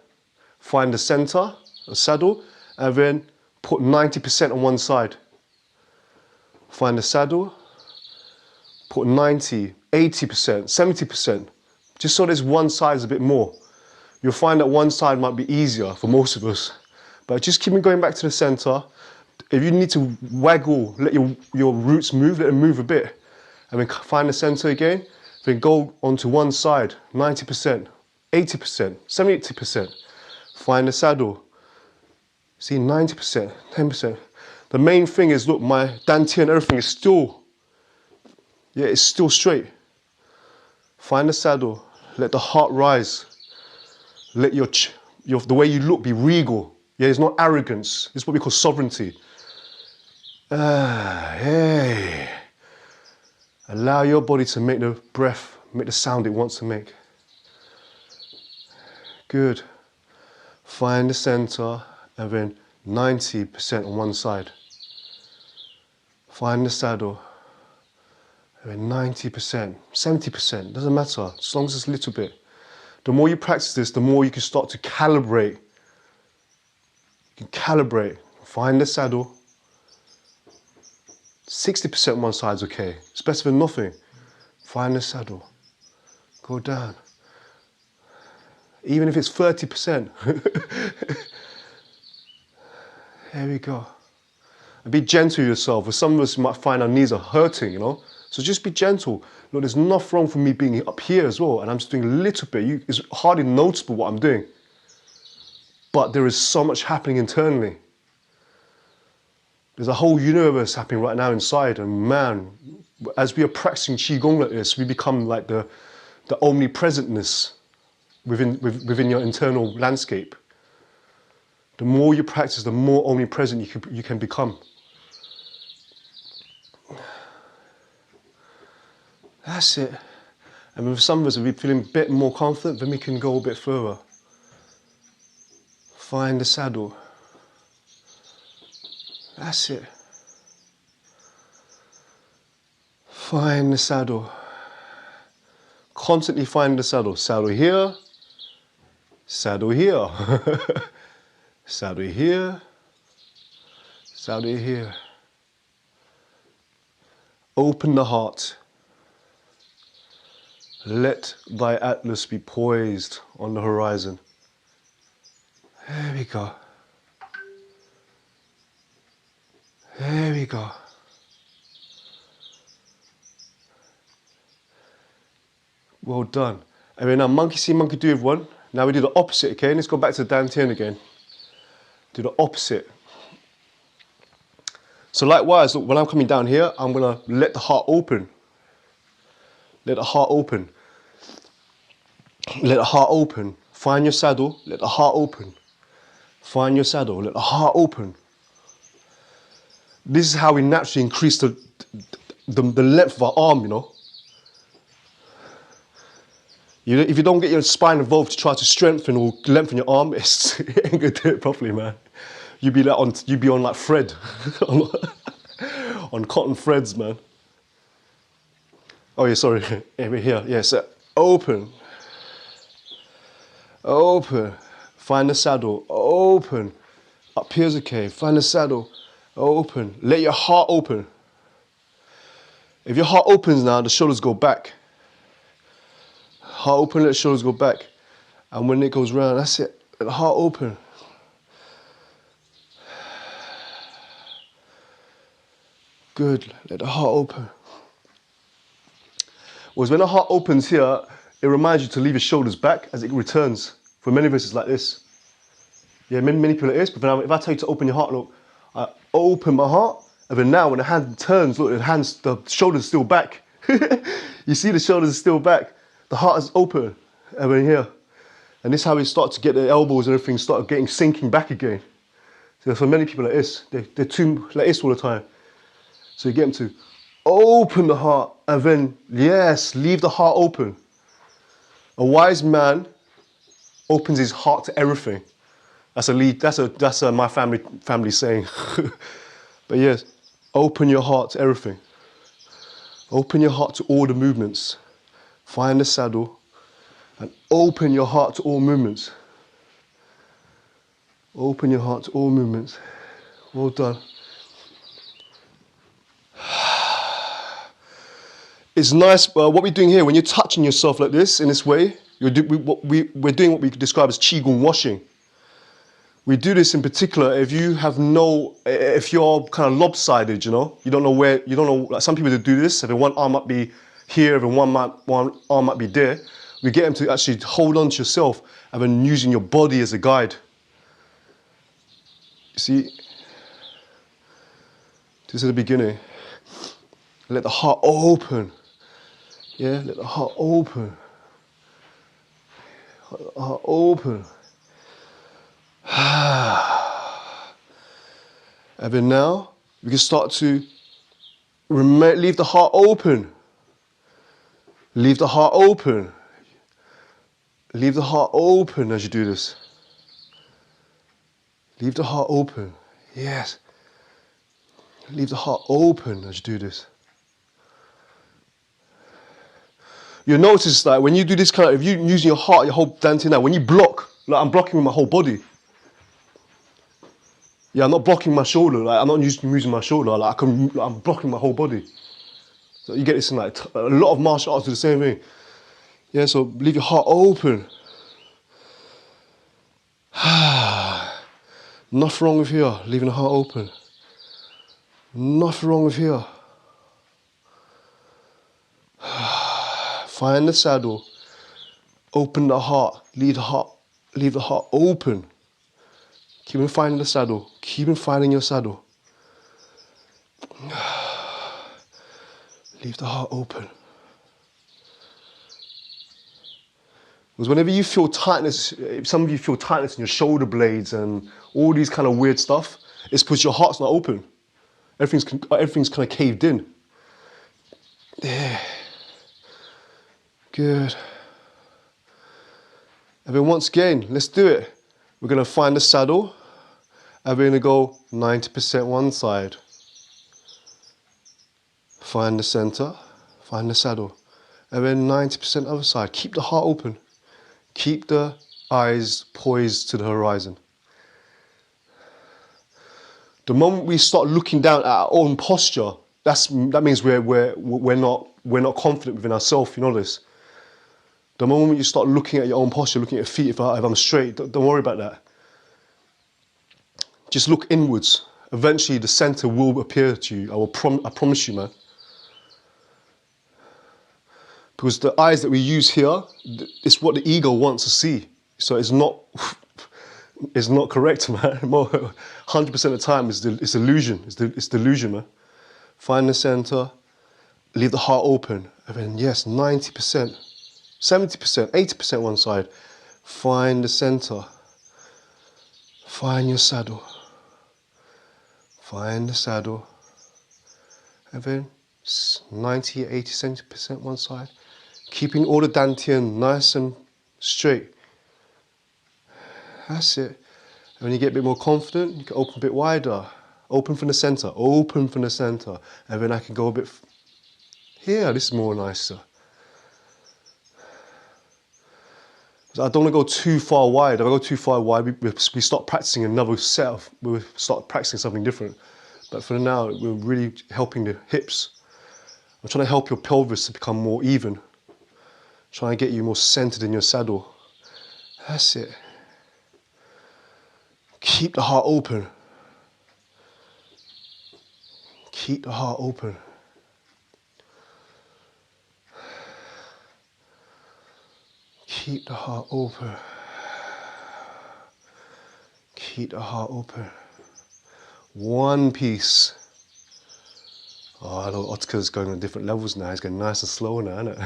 [SPEAKER 1] Find the center, the saddle. And then put 90% on one side. Find the saddle. Put 90, 80%, 70%. Just so there's one side is a bit more. You'll find that one side might be easier for most of us. But just keep going back to the center. If you need to waggle, let your roots move, let them move a bit. And then find the center again. Then go onto one side, 90%, 80%, 70%. Find the saddle. See, 90%, 10%. The main thing is, look, my dantian and everything is still, yeah, it's still straight. Find the saddle. Let the heart rise. Let the way you look be regal. Yeah, it's not arrogance. It's what we call sovereignty. Hey. Allow your body to make the breath, make the sound it wants to make. Good. Find the center and then 90% on one side. Find the saddle. And then 90%, 70%, doesn't matter, as long as it's a little bit. The more you practice this, the more you can start to calibrate. You can calibrate. Find the saddle. 60% on one side is okay. It's better than nothing. Find the saddle. Go down. Even if it's 30%. There we go. And be gentle with yourself. For some of us, you might find our knees are hurting, you know. So just be gentle. Look, there's nothing wrong for me being up here as well. And I'm just doing a little bit. It's hardly noticeable what I'm doing. But there is so much happening internally. There's a whole universe happening right now inside. And man, as we are practicing qigong like this, we become like the omnipresentness within your internal landscape. The more you practice, the more omnipresent you can become. That's it. And with some of us, if we're feeling a bit more confident, then we can go a bit further. Find the saddle. That's it. Find the saddle. Constantly find the saddle. Saddle here. Saddle here. Saddle here. Saddle here. Open the heart. Let thy atlas be poised on the horizon. There we go. There we go. Well done. And then now monkey see, monkey do everyone. Now we do the opposite, okay? Let's go back to dantian again. Do the opposite. So likewise, look, when I'm coming down here, I'm gonna let the heart open. Let the heart open. Let the heart open. Find your saddle, let the heart open. Find your saddle, let the heart open. This is how we naturally increase the length of our arm, you know. If you don't get your spine involved to try to strengthen or lengthen your arm, it ain't gonna do it properly, man. You'd be on like thread, on cotton threads, man. Oh yeah, sorry, we're here. Yeah, so open, open. Find the saddle, open. Up here's okay. Find the saddle, open. Let your heart open. If your heart opens now, the shoulders go back. Heart open, let the shoulders go back. And when it goes round, that's it. Let the heart open. Good, let the heart open. Whereas when the heart opens here, it reminds you to leave your shoulders back as it returns. For many of us, it's like this. Yeah, many people it is, but then if I tell you to open your heart, look, I open my heart, and then now when the hand turns, look, the shoulders are still back. You see the shoulders are still back. The heart is open, and then here. And this is how we start to get the elbows and everything start sinking back again. So for many people like this, they're too like this all the time. So you get them to open the heart and then, yes, leave the heart open. A wise man opens his heart to everything. That's my family saying. But yes, open your heart to everything. Open your heart to all the movements. Find the saddle and open your heart to all movements. Open your heart to all movements. Well done. It's nice, what we're doing here, when you're touching yourself like this, in this way, we're doing what we could describe as qigong washing. We do this in particular if you're kind of lopsided, you don't know where, like some people that do this, if one arm might be here, if one arm might be there, we get them to actually hold on to yourself and then using your body as a guide. You see, this is the beginning. Let the heart open. Yeah, let the heart open. Let the heart open. And then now, we can start to leave the heart open. Leave the heart open. Leave the heart open as you do this. Leave the heart open. Yes. Leave the heart open as you do this. You'll notice that when you do this if you're using your heart, your whole dancing now, when you block, like I'm blocking with my whole body. Yeah, I'm not blocking my shoulder, like I'm not using my shoulder, I'm blocking my whole body. So you get this in a lot of martial arts do the same thing. Yeah, so leave your heart open. Nothing wrong with here, leaving the heart open. Nothing wrong with here. Find the saddle, open the heart, leave the heart open. Keep on finding the saddle, keep on finding your saddle. Leave the heart open. Because whenever you feel tightness, some of you feel tightness in your shoulder blades and all these kind of weird stuff, it's because your heart's not open. Everything's kind of caved in. Yeah. Good. And then once again, let's do it. We're going to find the saddle and we're going to go 90% one side. Find the center, find the saddle. And then 90% other side. Keep the heart open. Keep the eyes poised to the horizon. The moment we start looking down at our own posture, that means we're not confident within ourselves, you know this. The moment you start looking at your own posture, looking at your feet, if I'm straight, don't worry about that. Just look inwards. Eventually the center will appear to you. I promise you, man. Because the eyes that we use here, it's what the ego wants to see. So it's not correct, man. 100% of the time it's illusion. It's delusion, man. Find the center, leave the heart open. And then yes, 90%, 70%, 80% one side. Find the center. Find your saddle. Find the saddle. And then 90, 80, 70% one side. Keeping all the dantian nice and straight. That's it. And when you get a bit more confident, you can open a bit wider. Open from the center, open from the center. And then I can go a bit here, this is more nicer. I don't want to go too far wide. If I go too far wide, we start practicing another set we start practicing something different. But for now, we're really helping the hips. I'm trying to help your pelvis to become more even. Trying to get you more centered in your saddle. That's it. Keep the heart open. Keep the heart open. Keep the heart open. Keep the heart open. One piece. Oh, Otka's going on different levels now. He's getting nice and slow now, isn't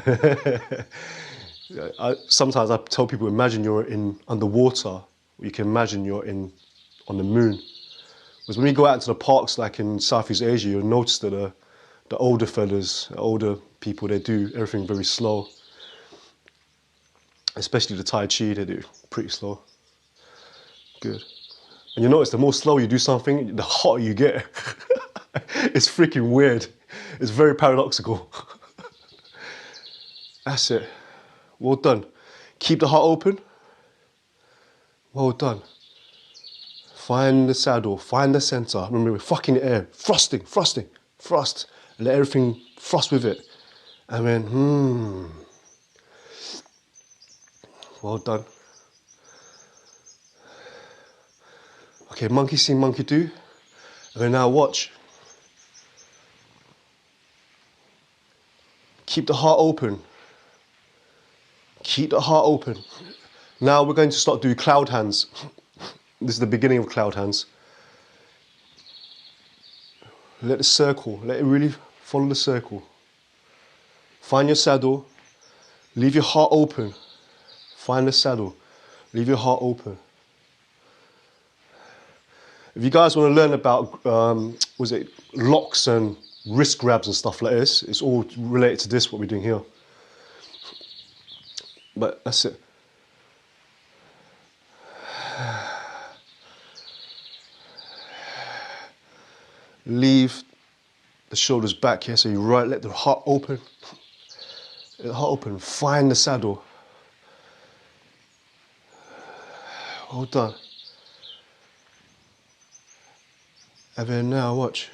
[SPEAKER 1] it? Sometimes I tell people, imagine you're underwater. You can imagine you're on the moon. Because when we go out into the parks, like in Southeast Asia, you'll notice that the older fellas, the older people, they do everything very slow. Especially the Tai Chi, they do pretty slow. Good. And you notice the more slow you do something, the hotter you get. It's freaking weird. It's very paradoxical. That's it. Well done. Keep the heart open. Well done. Find the saddle, find the center. Remember, we're fucking the air. Thrusting, thrusting, thrust. Let everything thrust with it. And then, Well done. Okay, monkey see, monkey do. And then now watch. Keep the heart open. Keep the heart open. Now we're going to start doing cloud hands. This is the beginning of cloud hands. Let the circle, let it really follow the circle. Find your saddle. Leave your heart open. Find the saddle. Leave your heart open. If you guys want to learn about, locks and wrist grabs and stuff like this, it's all related to this, what we're doing here. But that's it. Leave the shoulders back here, so you let the heart open. Let the heart open. Find the saddle. Well done. And then now watch.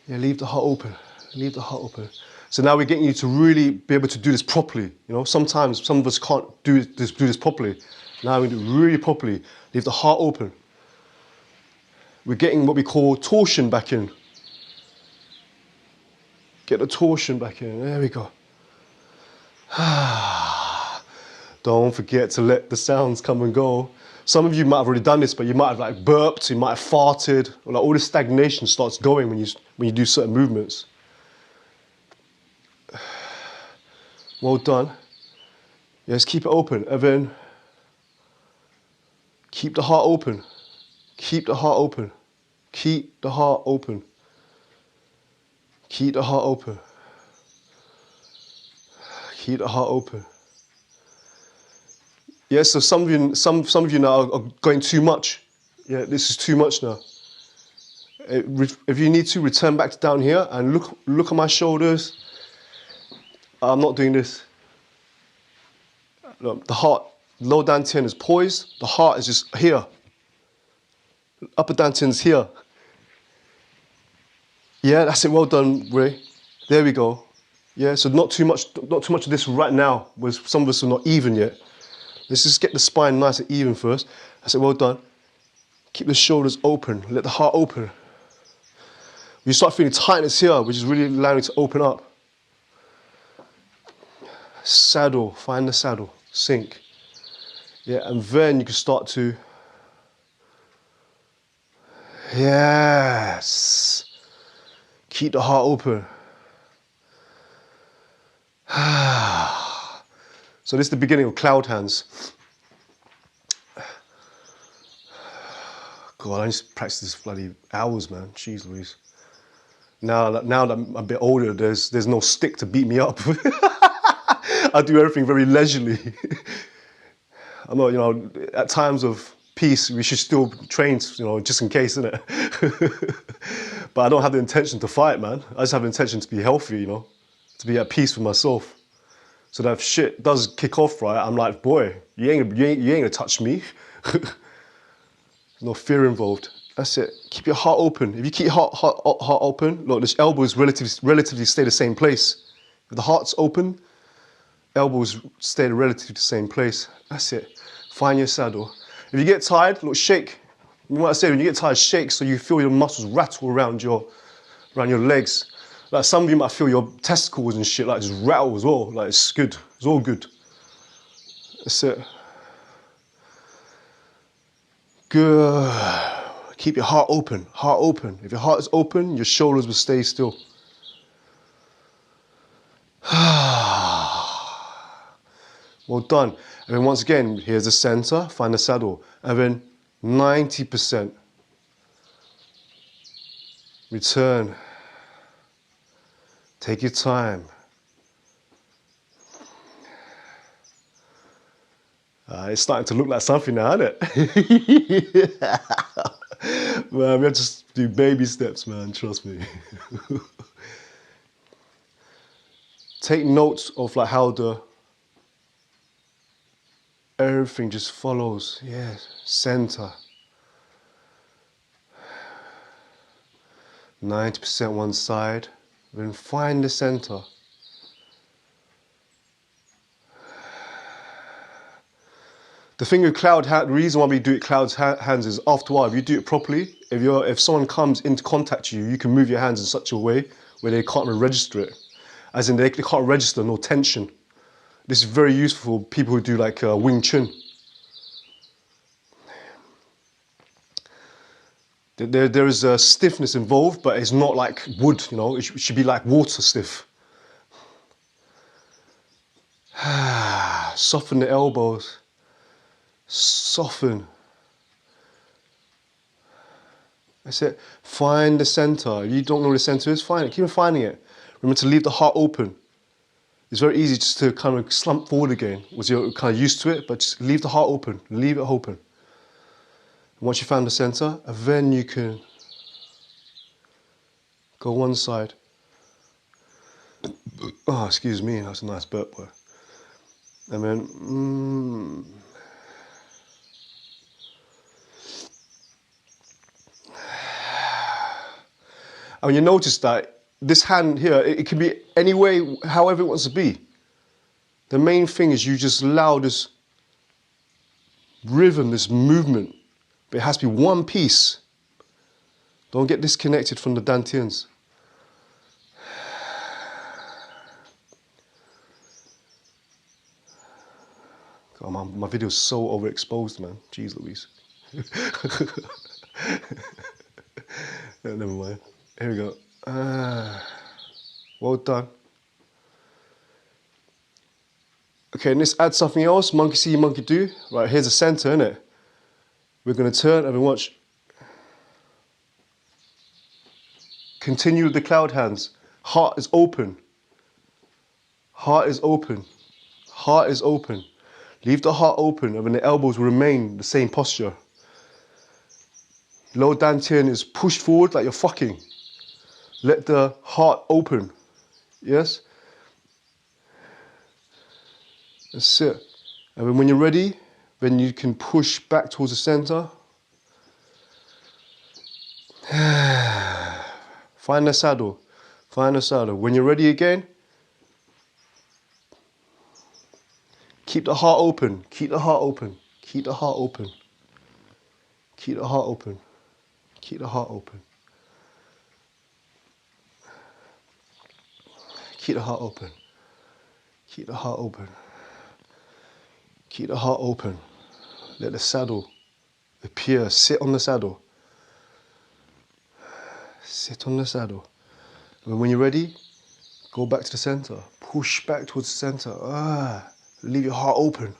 [SPEAKER 1] Yeah, leave the heart open. Leave the heart open. So now we're getting you to really be able to do this properly. You know, sometimes some of us can't do this properly. Now we do it really properly. Leave the heart open. We're getting what we call torsion back in. Get the torsion back in. There we go. Don't forget to let the sounds come and go. Some of you might have already done this, but you might have like burped, you might have farted, or like all this stagnation starts going when you do certain movements. Well done. Yes, keep it open. And then keep the heart open. Keep the heart open. Keep the heart open. Keep the heart open. Keep the heart open. Yes, so some of you now are going too much. Yeah, this is too much now. If you need to, return back to down here and look at my shoulders. I'm not doing this. Look, the heart, lower dantian is poised. The heart is just here. Upper dantian is here. Yeah, that's it. Well done, Ray. There we go. Yeah, so not too much of this right now, because some of us are not even yet. Let's just get the spine nice and even first. That's it. Well done. Keep the shoulders open. Let the heart open. You start feeling tightness here, which is really allowing you to open up. Saddle, find the saddle, sink. Yeah, and then you can start to, yes. Keep the heart open. So this is the beginning of cloud hands. God, I used to practice this bloody hours, man. Jeez Louise. Now that I'm a bit older, there's no stick to beat me up. I do everything very leisurely. I know, you know, at times of peace, we should still train, you know, just in case, innit? But I don't have the intention to fight, man. I just have the intention to be healthy, you know, to be at peace with myself. So that if shit does kick off, right, I'm like, boy, you ain't gonna touch me. There's no fear involved. That's it. Keep your heart open. If you keep your heart open, look, the elbows relatively stay the same place. If the heart's open, elbows stay relatively the same place. That's it. Find your saddle. If you get tired, look, shake. You know what I say, when you get tired, shake so you feel your muscles rattle around your legs. Like some of you might feel your testicles and shit like just rattle as well. Like it's good. It's all good. That's it. Good. Keep your heart open. Heart open. If your heart is open, your shoulders will stay still. Well done. And then once again, here's the center, find the saddle. And then 90%. Return. Take your time. It's starting to look like something now, isn't it? Man, we have to just do baby steps, man, trust me. Take notes of like how everything just follows. Yeah, center. 90% one side. Then find the center. The thing with the reason why we do it cloud hands is after a while, if you do it properly, if someone comes into contact with you, you can move your hands in such a way where they can't register it. As in they can't register no tension. This is very useful for people who do like Wing Chun. There is a stiffness involved, but it's not like wood, you know, it should be like water stiff. Soften the elbows. Soften. That's it. Find the center. If you don't know where the center is, find it. Keep on finding it. Remember to leave the heart open. It's very easy just to kind of slump forward again once you're kind of used to it, but just leave the heart open. Leave it open. And once you found the center, then you can go one side. Oh, excuse me, that's a nice burp word. And then, and you notice that this hand here, it can be any way, however it wants to be. The main thing is you just allow this rhythm, this movement, but it has to be one piece. Don't get disconnected from the dantians. God, my video is so overexposed, man. Jeez Louise. Never mind. Here we go. Well done. Okay, and let's add something else. Monkey see, monkey do. Right, here's the center, innit? We're going to turn and we watch. Continue with the cloud hands. Heart is open. Heart is open. Heart is open. Leave the heart open and then the elbows will remain the same posture. Low dantian is pushed forward like you're fucking. Let the heart open. Yes? That's it. And then when you're ready, then you can push back towards the center. Find the saddle. Find the saddle. When you're ready again, keep the heart open. Keep the heart open. Keep the heart open. Keep the heart open. Keep the heart open. Keep the heart open. Keep the heart open. Keep the heart open. Let the saddle appear. Sit on the saddle. Sit on the saddle. And when you're ready, go back to the center. Push back towards the center. Leave your heart open.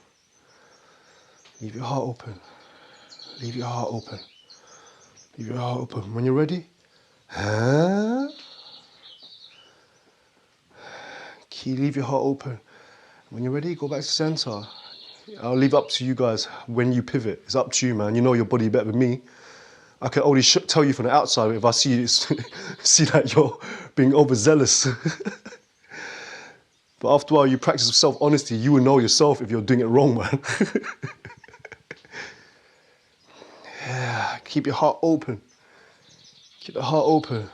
[SPEAKER 1] Leave your heart open. Leave your heart open. Leave your heart open. When you're ready, leave your heart open. When you're ready, go back to the center. I'll leave it up to you guys when you pivot. It's up to you, man. You know your body better than me. I can only tell you from the outside if I see that you're being overzealous. But after a while, you practice self-honesty, you will know yourself if you're doing it wrong, man. Yeah, keep your heart open. Keep the heart open.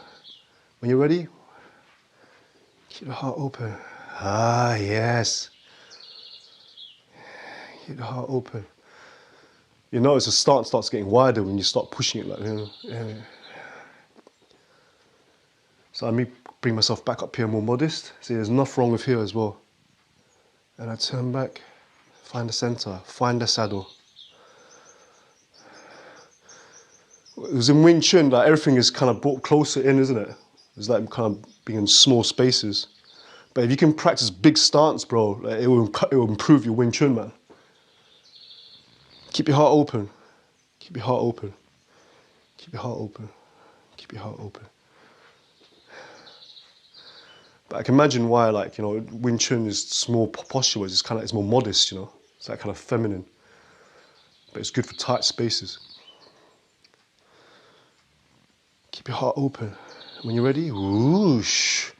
[SPEAKER 1] When you're ready, keep the heart open. Yes. Keep the heart open. You notice the stance starts getting wider when you start pushing it like, you know. Yeah. So let me bring myself back up here more modest. See, there's nothing wrong with here as well. And I turn back, find the center, find the saddle. It was in Wing Chun that everything is kind of brought closer in, isn't it? It's like kind of being in small spaces. But if you can practice big stance, bro, like it will improve your Wing Chun, man. Keep your heart open. Keep your heart open. Keep your heart open. Keep your heart open. But I can imagine why, like, you know, Wing Chun is more posture, it's kind of, it's more modest, you know. It's that kind of feminine. But it's good for tight spaces. Keep your heart open. When you're ready, whoosh.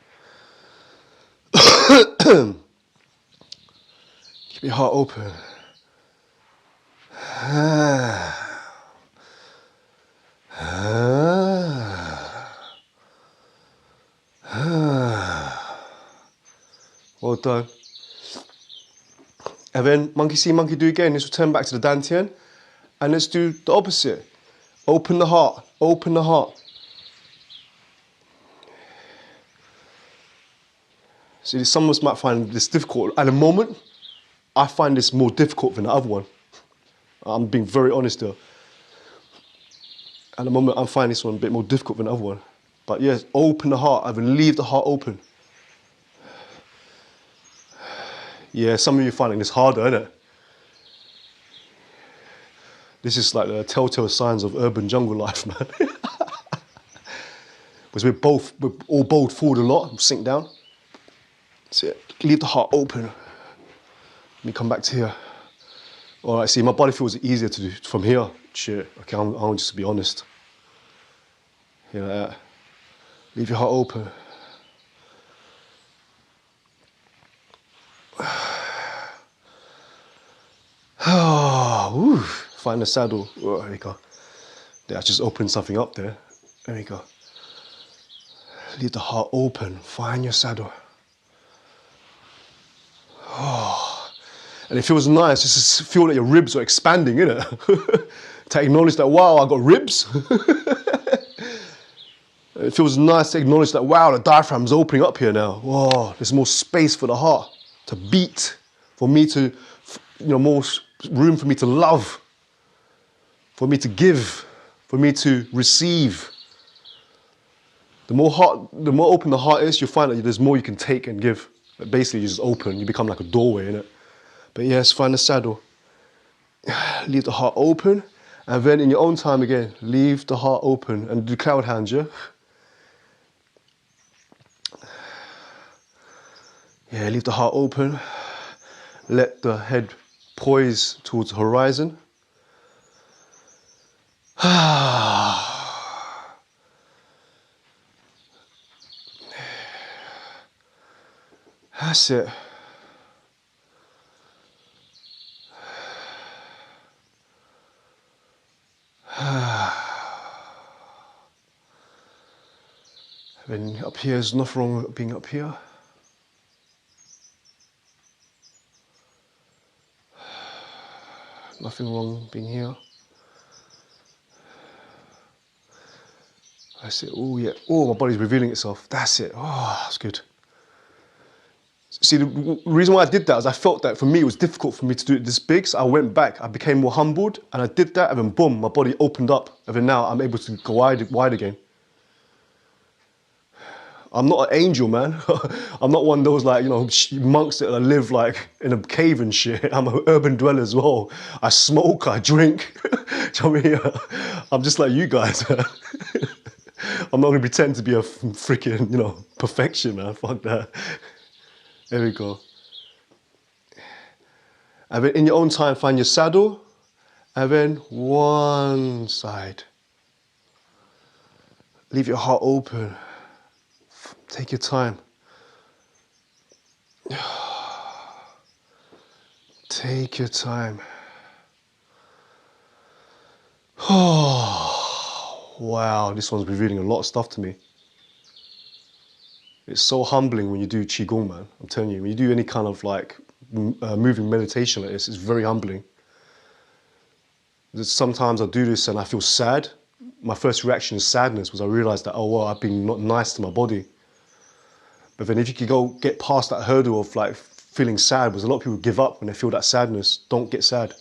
[SPEAKER 1] Keep your heart open. Well done. And then monkey see, monkey do again. Let's return back to the dantian. And let's do the opposite. Open the heart. Open the heart. See, some of us might find this difficult. At the moment, I find this more difficult than the other one. I'm being very honest here. At the moment, I'm finding this one a bit more difficult than the other one. But yes, open the heart. I will leave the heart open. Yeah, some of you are finding this harder, isn't it? This is like the telltale signs of urban jungle life, man. Because we're all both forward a lot, sink down. That's it. Leave the heart open. Let me come back to here. All right, see, my body feels easier to do from here. Shit, okay, I'll just be honest. You know, like that. Leave your heart open. Oh, find the saddle. Oh, there we go. I just opened something up there. There we go. Leave the heart open. Find your saddle. Oh. And it feels nice just to feel that your ribs are expanding, innit? To acknowledge that, wow, I got ribs. It feels nice to acknowledge that, wow, the diaphragm's opening up here now. Whoa, there's more space for the heart to beat, for me to, you know, more room for me to love, for me to give, for me to receive. The more open the heart is, you'll find that there's more you can take and give. But basically, you just open, you become like a doorway, innit? But yes, find the saddle. Leave the heart open, and then in your own time again, leave the heart open and do cloud hands, yeah? Yeah, leave the heart open. Let the head poise towards the horizon. That's it. Then up here, there's nothing wrong with being up here. Nothing wrong being here. That's it. Oh, yeah. Oh, my body's revealing itself. That's it. Oh, that's good. See, the reason why I did that is I felt that for me it was difficult for me to do it this big, so I went back, I became more humbled, and I did that, and then boom, my body opened up, and then now I'm able to go wide again. I'm not an angel, man. I'm not one of those, like, you know, monks that live like in a cave and shit. I'm an urban dweller as well. I smoke, I drink. Do you know what I mean? I'm just like you guys. I'm not gonna pretend to be a freaking, you know, perfection, man. Fuck that. There we go. And then in your own time, find your saddle, and then one side. Leave your heart open. Take your time. Take your time. Oh, wow, this one's revealing a lot of stuff to me. It's so humbling when you do qigong, man. I'm telling you, when you do any kind of like moving meditation like this, it's very humbling. Sometimes I do this and I feel sad. My first reaction is sadness, because I realized that, oh, well, I've been not nice to my body. But then if you could get past that hurdle of like feeling sad, because a lot of people give up when they feel that sadness. Don't get sad.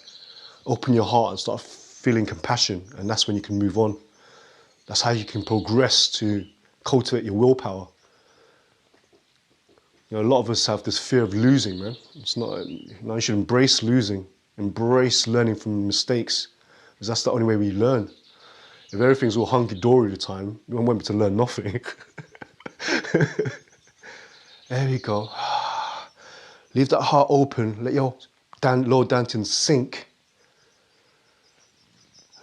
[SPEAKER 1] Open your heart and start feeling compassion, and that's when you can move on. That's how you can progress to cultivate your willpower. You know, a lot of us have this fear of losing, man. It's not, you know, you should embrace losing, embrace learning from mistakes, because that's the only way we learn. If everything's all hunky-dory all the time, we won't be able to learn nothing. There we go. Leave that heart open. Let your lower dantian sink.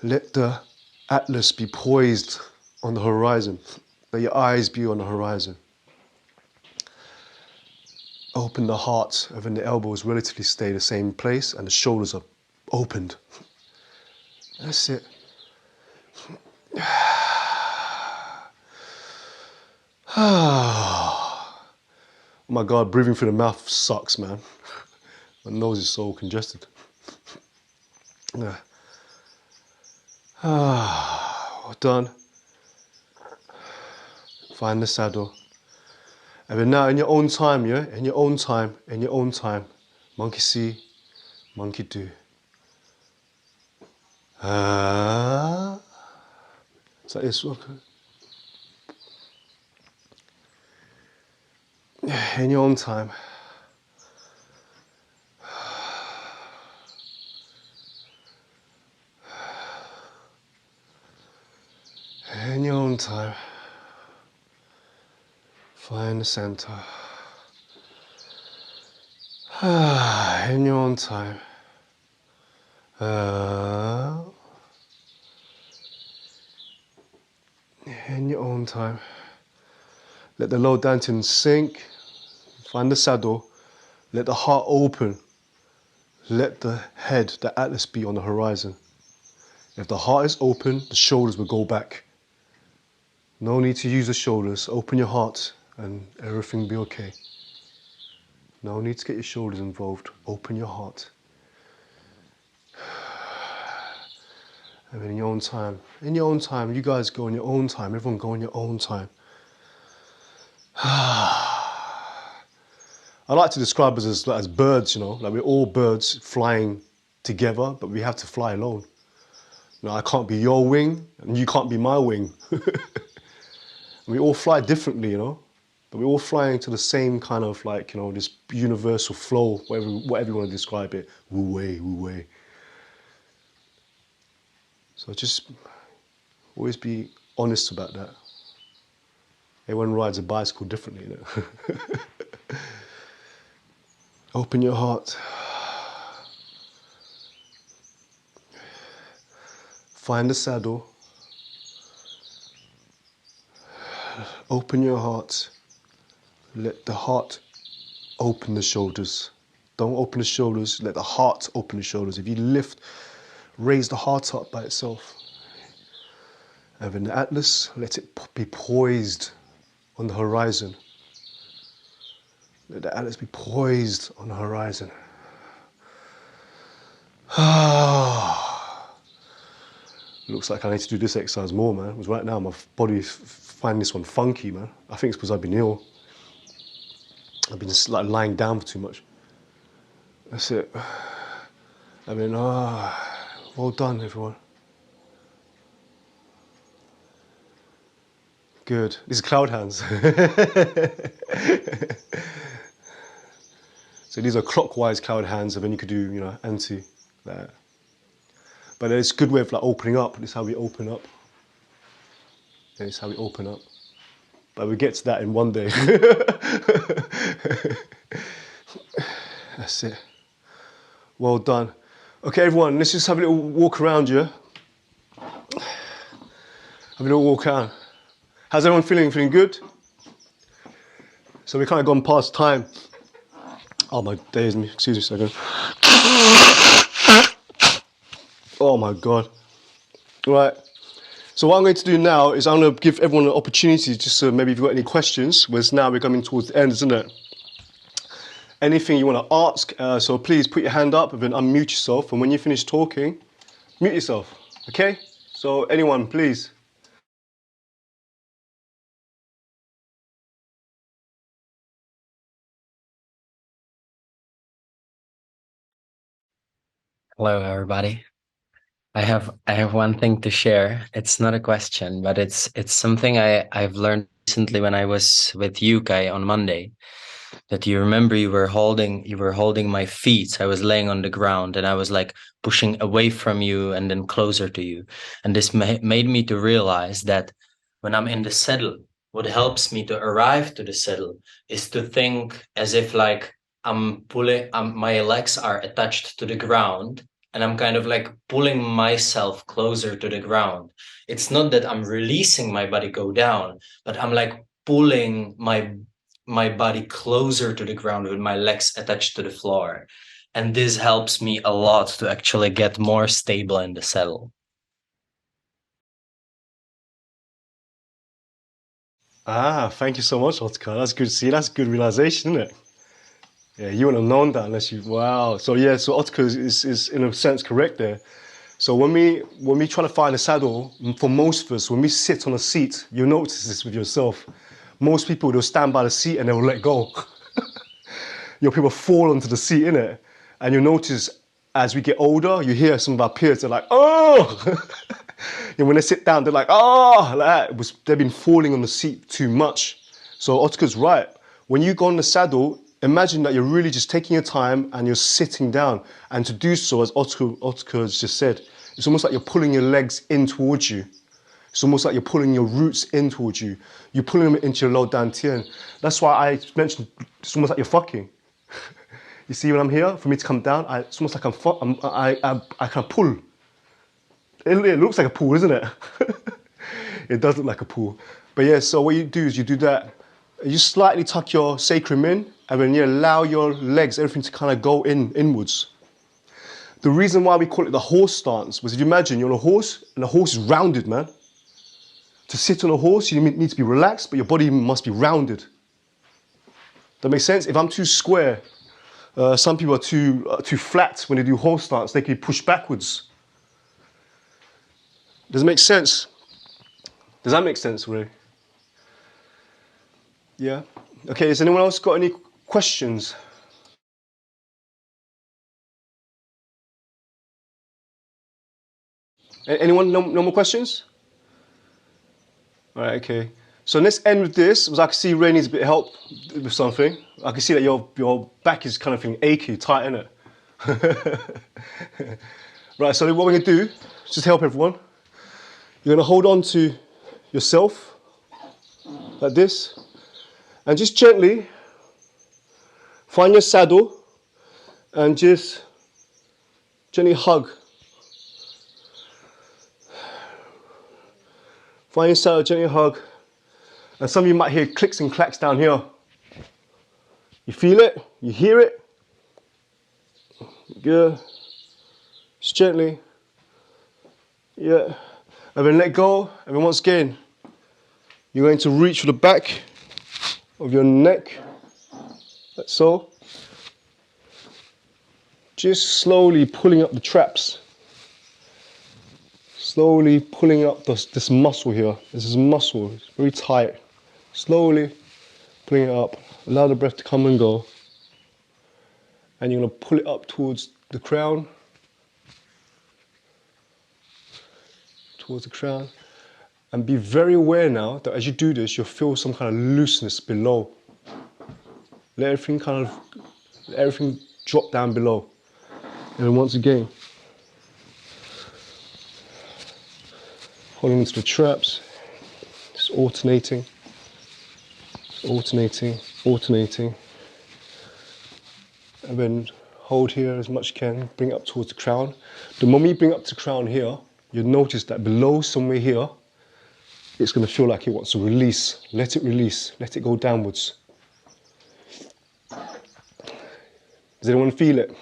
[SPEAKER 1] Let the atlas be poised on the horizon. Let your eyes be on the horizon. Open the heart, and then the elbows relatively stay the same place and the shoulders are opened. That's it. Oh my God, breathing through the mouth sucks, man. My nose is so congested. Done. Find the saddle. And then now in your own time, yeah? In your own time, in your own time. Monkey see, monkey do. It's like this, okay. In your own time. In your own time. Find the center. In your own time. In your own time. Let the low dantian sink. Find the saddle. Let the heart open. Let the head, the atlas, be on the horizon. If the heart is open, the shoulders will go back. No need to use the shoulders. Open your heart and everything will be okay. No need to get your shoulders involved. Open your heart. And then in your own time. In your own time. You guys go in your own time. Everyone go in your own time. I like to describe us as birds, you know. Like we're all birds flying together, but we have to fly alone. You know, I can't be your wing, and you can't be my wing. We all fly differently, you know. But we're all flying to the same kind of like, you know, this universal flow, whatever you want to describe it. Wu wei, wu wei. So just always be honest about that. Everyone rides a bicycle differently, you know. Open your heart. Find the saddle. Open your heart. Let the heart open the shoulders. Don't open the shoulders. Let the heart open the shoulders. If you lift, raise the heart up by itself. And then the atlas, let it be poised on the horizon. Let the atlas be poised on the horizon. Looks like I need to do this exercise more, man. Because right now my body's finding this one funky, man. I think it's because I've been ill. I've been just like lying down for too much. That's it. I mean, well done, everyone. Good. These are cloud hands. So these are clockwise cloud hands, and then you could do, you know, anti that. But it's a good way of like opening up. This is how we open up. This is how we open up. But we get to that in one day. That's it. Well done. Okay, everyone, let's just have a little walk around you. Have a little walk around. How's everyone feeling? Feeling good? So we kind of gone past time. Oh my days, excuse me a second. Oh my God. Right. So what I'm going to do now is I'm going to give everyone an opportunity just so maybe if you've got any questions, because now we're coming towards the end, isn't it? Anything you want to ask, so please put your hand up and then unmute yourself. And when you finish talking, mute yourself, okay? So anyone, please.
[SPEAKER 2] Hello, everybody. I have one thing to share. It's not a question, but it's something I've learned recently when I was with you, Kai, on Monday. That you remember you were holding my feet. I was laying on the ground and I was like pushing away from you and then closer to you. And this made me to realize that when I'm in the saddle, what helps me to arrive to the saddle is to think as if like I'm pulling, my legs are attached to the ground and I'm kind of like pulling myself closer to the ground. It's not that I'm releasing my body go down, but I'm like pulling my body closer to the ground with my legs attached to the floor. And this helps me a lot to actually get more stable in the saddle.
[SPEAKER 1] Ah, thank you so much, Otkar. That's good. See, that's good realization, isn't it? Yeah, you wouldn't have known that unless you. Wow. So yeah, so Otkar is in a sense correct there. So when we try to find a saddle, for most of us, when we sit on a seat, you'll notice this with yourself. Most people they'll stand by the seat and they'll let go. People fall onto the seat, innit? And you'll notice as we get older, you hear some of our peers, they're like, oh! And when they sit down, they're like, oh! Like that. They've been falling on the seat too much. So Otkar's right. When you go on the saddle, imagine that you're really just taking your time and you're sitting down. And to do so, as Otkar has just said, it's almost like you're pulling your legs in towards you. It's almost like you're pulling your roots in towards you. You're pulling them into your low dantian. That's why I mentioned it's almost like you're fucking. You see when I'm here, for me to come down, it's almost like I can pull. It looks like a pool, isn't it? It does look like a pool. But yeah, so what you do is you do that. You slightly tuck your sacrum in, and then you allow your legs, everything to kind of go inwards. The reason why we call it the horse stance was if you imagine you're on a horse, and the horse is rounded, man. To sit on a horse, you need to be relaxed, but your body must be rounded. That makes sense? If I'm too square, some people are too flat when they do horse stance. They can be pushed backwards. Does it make sense? Does that make sense, Ray? Yeah. Okay. Has anyone else got any questions? Anyone? No more questions? All right. Okay. So let's end with this. Because I can see Ray needs a bit of help with something. I can see that your back is kind of feeling achy, tight, isn't it? Right. So what we're gonna do is just help everyone. You're gonna hold on to yourself like this, and just gently find your saddle and just gently hug. Find your saddle, gently hug. And some of you might hear clicks and clacks down here. You feel it? You hear it? Good. Just gently. Yeah. And then let go. And then once again, you're going to reach for the back of your neck. Like so. Just slowly pulling up the traps. Slowly pulling up this muscle here. This is muscle. It's very tight. Slowly pulling it up. Allow the breath to come and go. And you're going to pull it up towards the crown. Towards the crown. And be very aware now that as you do this, you'll feel some kind of looseness below. Let everything drop down below. And then once again, holding into the traps, just alternating, alternating. And then hold here as much as you can, bring it up towards the crown. The moment you bring it up to the crown here, you'll notice that below somewhere here, it's going to feel like it wants to release. Let it release, let it go downwards. Does anyone feel it?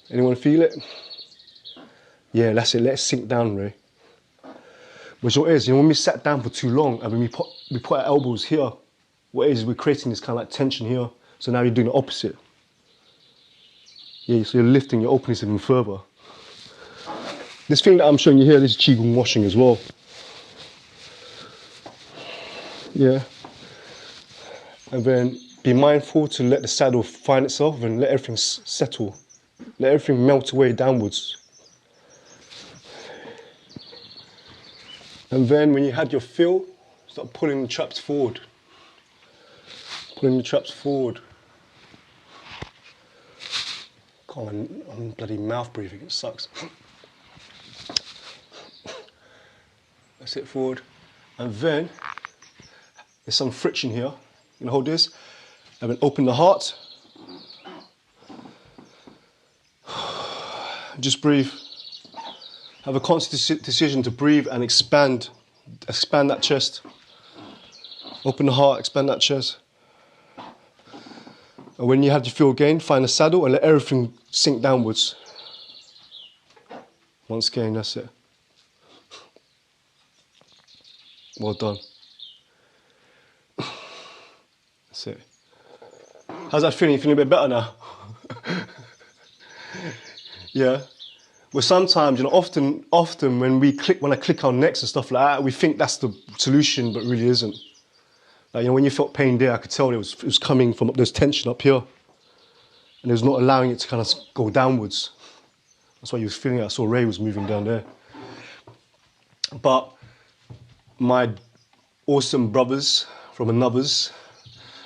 [SPEAKER 1] Anyone feel it? Yeah, that's it, let it sink down, Ray. Which what it is, when we sat down for too long and when we put our elbows here, what it is we're creating this kind of like tension here. So now you're doing the opposite. Yeah, so you're lifting, you're opening this even further. This thing that I'm showing you here, this is qigong washing as well. Yeah. And then be mindful to let the saddle find itself and let everything settle. Let everything melt away downwards. And then when you had your fill, start pulling the traps forward. Pulling the traps forward. Come on, I'm bloody mouth breathing, it sucks. That's it, forward. And then There's some friction here. You can hold this, and then open the heart. Just breathe. Have a conscious decision to breathe and expand that chest. Open the heart, expand that chest. And when you have to feel again, find a saddle and let everything sink downwards. Once again, that's it. Well done. That's it. How's that feeling? You feeling a bit better now? Yeah. Well, sometimes, often when I click our necks and stuff like that, we think that's the solution, but really isn't. Like, when you felt pain there, I could tell it was coming from there's tension up here, and it was not allowing it to kind of go downwards. That's why you was feeling it. I saw Ray was moving down there. But my awesome brothers from Anothers,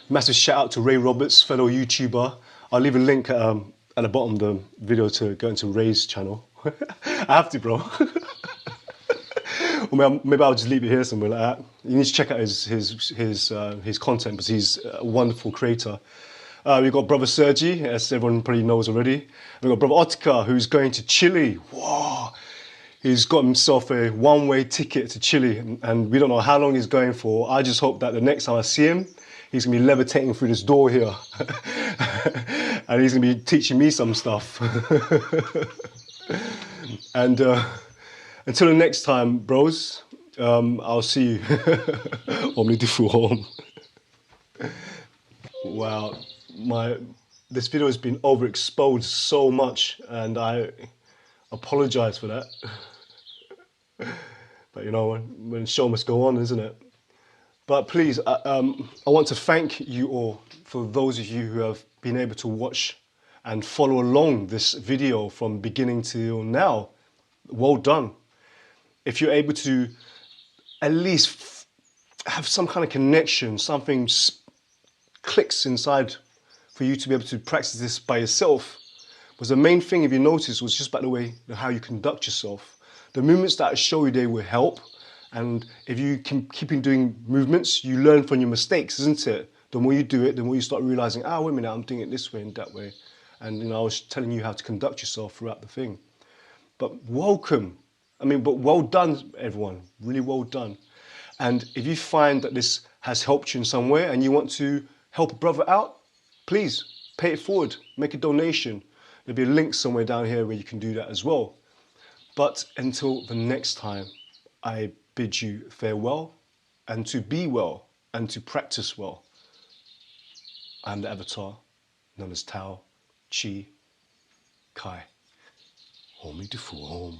[SPEAKER 1] massive shout out to Ray Roberts, fellow YouTuber. I'll leave a link at the bottom of the video to go into Ray's channel. I have to, bro. Or maybe I'll just leave it here somewhere like that. You need to check out his content because he's a wonderful creator. We've got brother Sergi, as everyone probably knows already. We've got brother Otka, who's going to Chile. Whoa! He's got himself a one-way ticket to Chile, and we don't know how long he's going for. I just hope that the next time I see him, he's going to be levitating through this door here. And he's going to be teaching me some stuff. And until the next time, bros, I'll see you. home. Wow, this video has been overexposed so much, and I apologize for that. But when the show must go on, isn't it? But please, I want to thank you all for those of you who have been able to watch and follow along this video from beginning till now. Well done. If you're able to at least have some kind of connection, something clicks inside for you to be able to practice this by yourself, was the main thing, if you notice, was just by the way how you conduct yourself. The movements that I show you, they will help. And if you can keep on doing movements, you learn from your mistakes, isn't it? The more you do it, the more you start realizing, wait a minute, I'm doing it this way and that way. And I was telling you how to conduct yourself throughout the thing. But well done, everyone. Really well done. And if you find that this has helped you in some way and you want to help a brother out, please pay it forward, make a donation. There'll be a link somewhere down here where you can do that as well. But until the next time, I bid you farewell, and to be well and to practice well. I'm the avatar known as Tao Chi Kai. Om Ni Fu Om.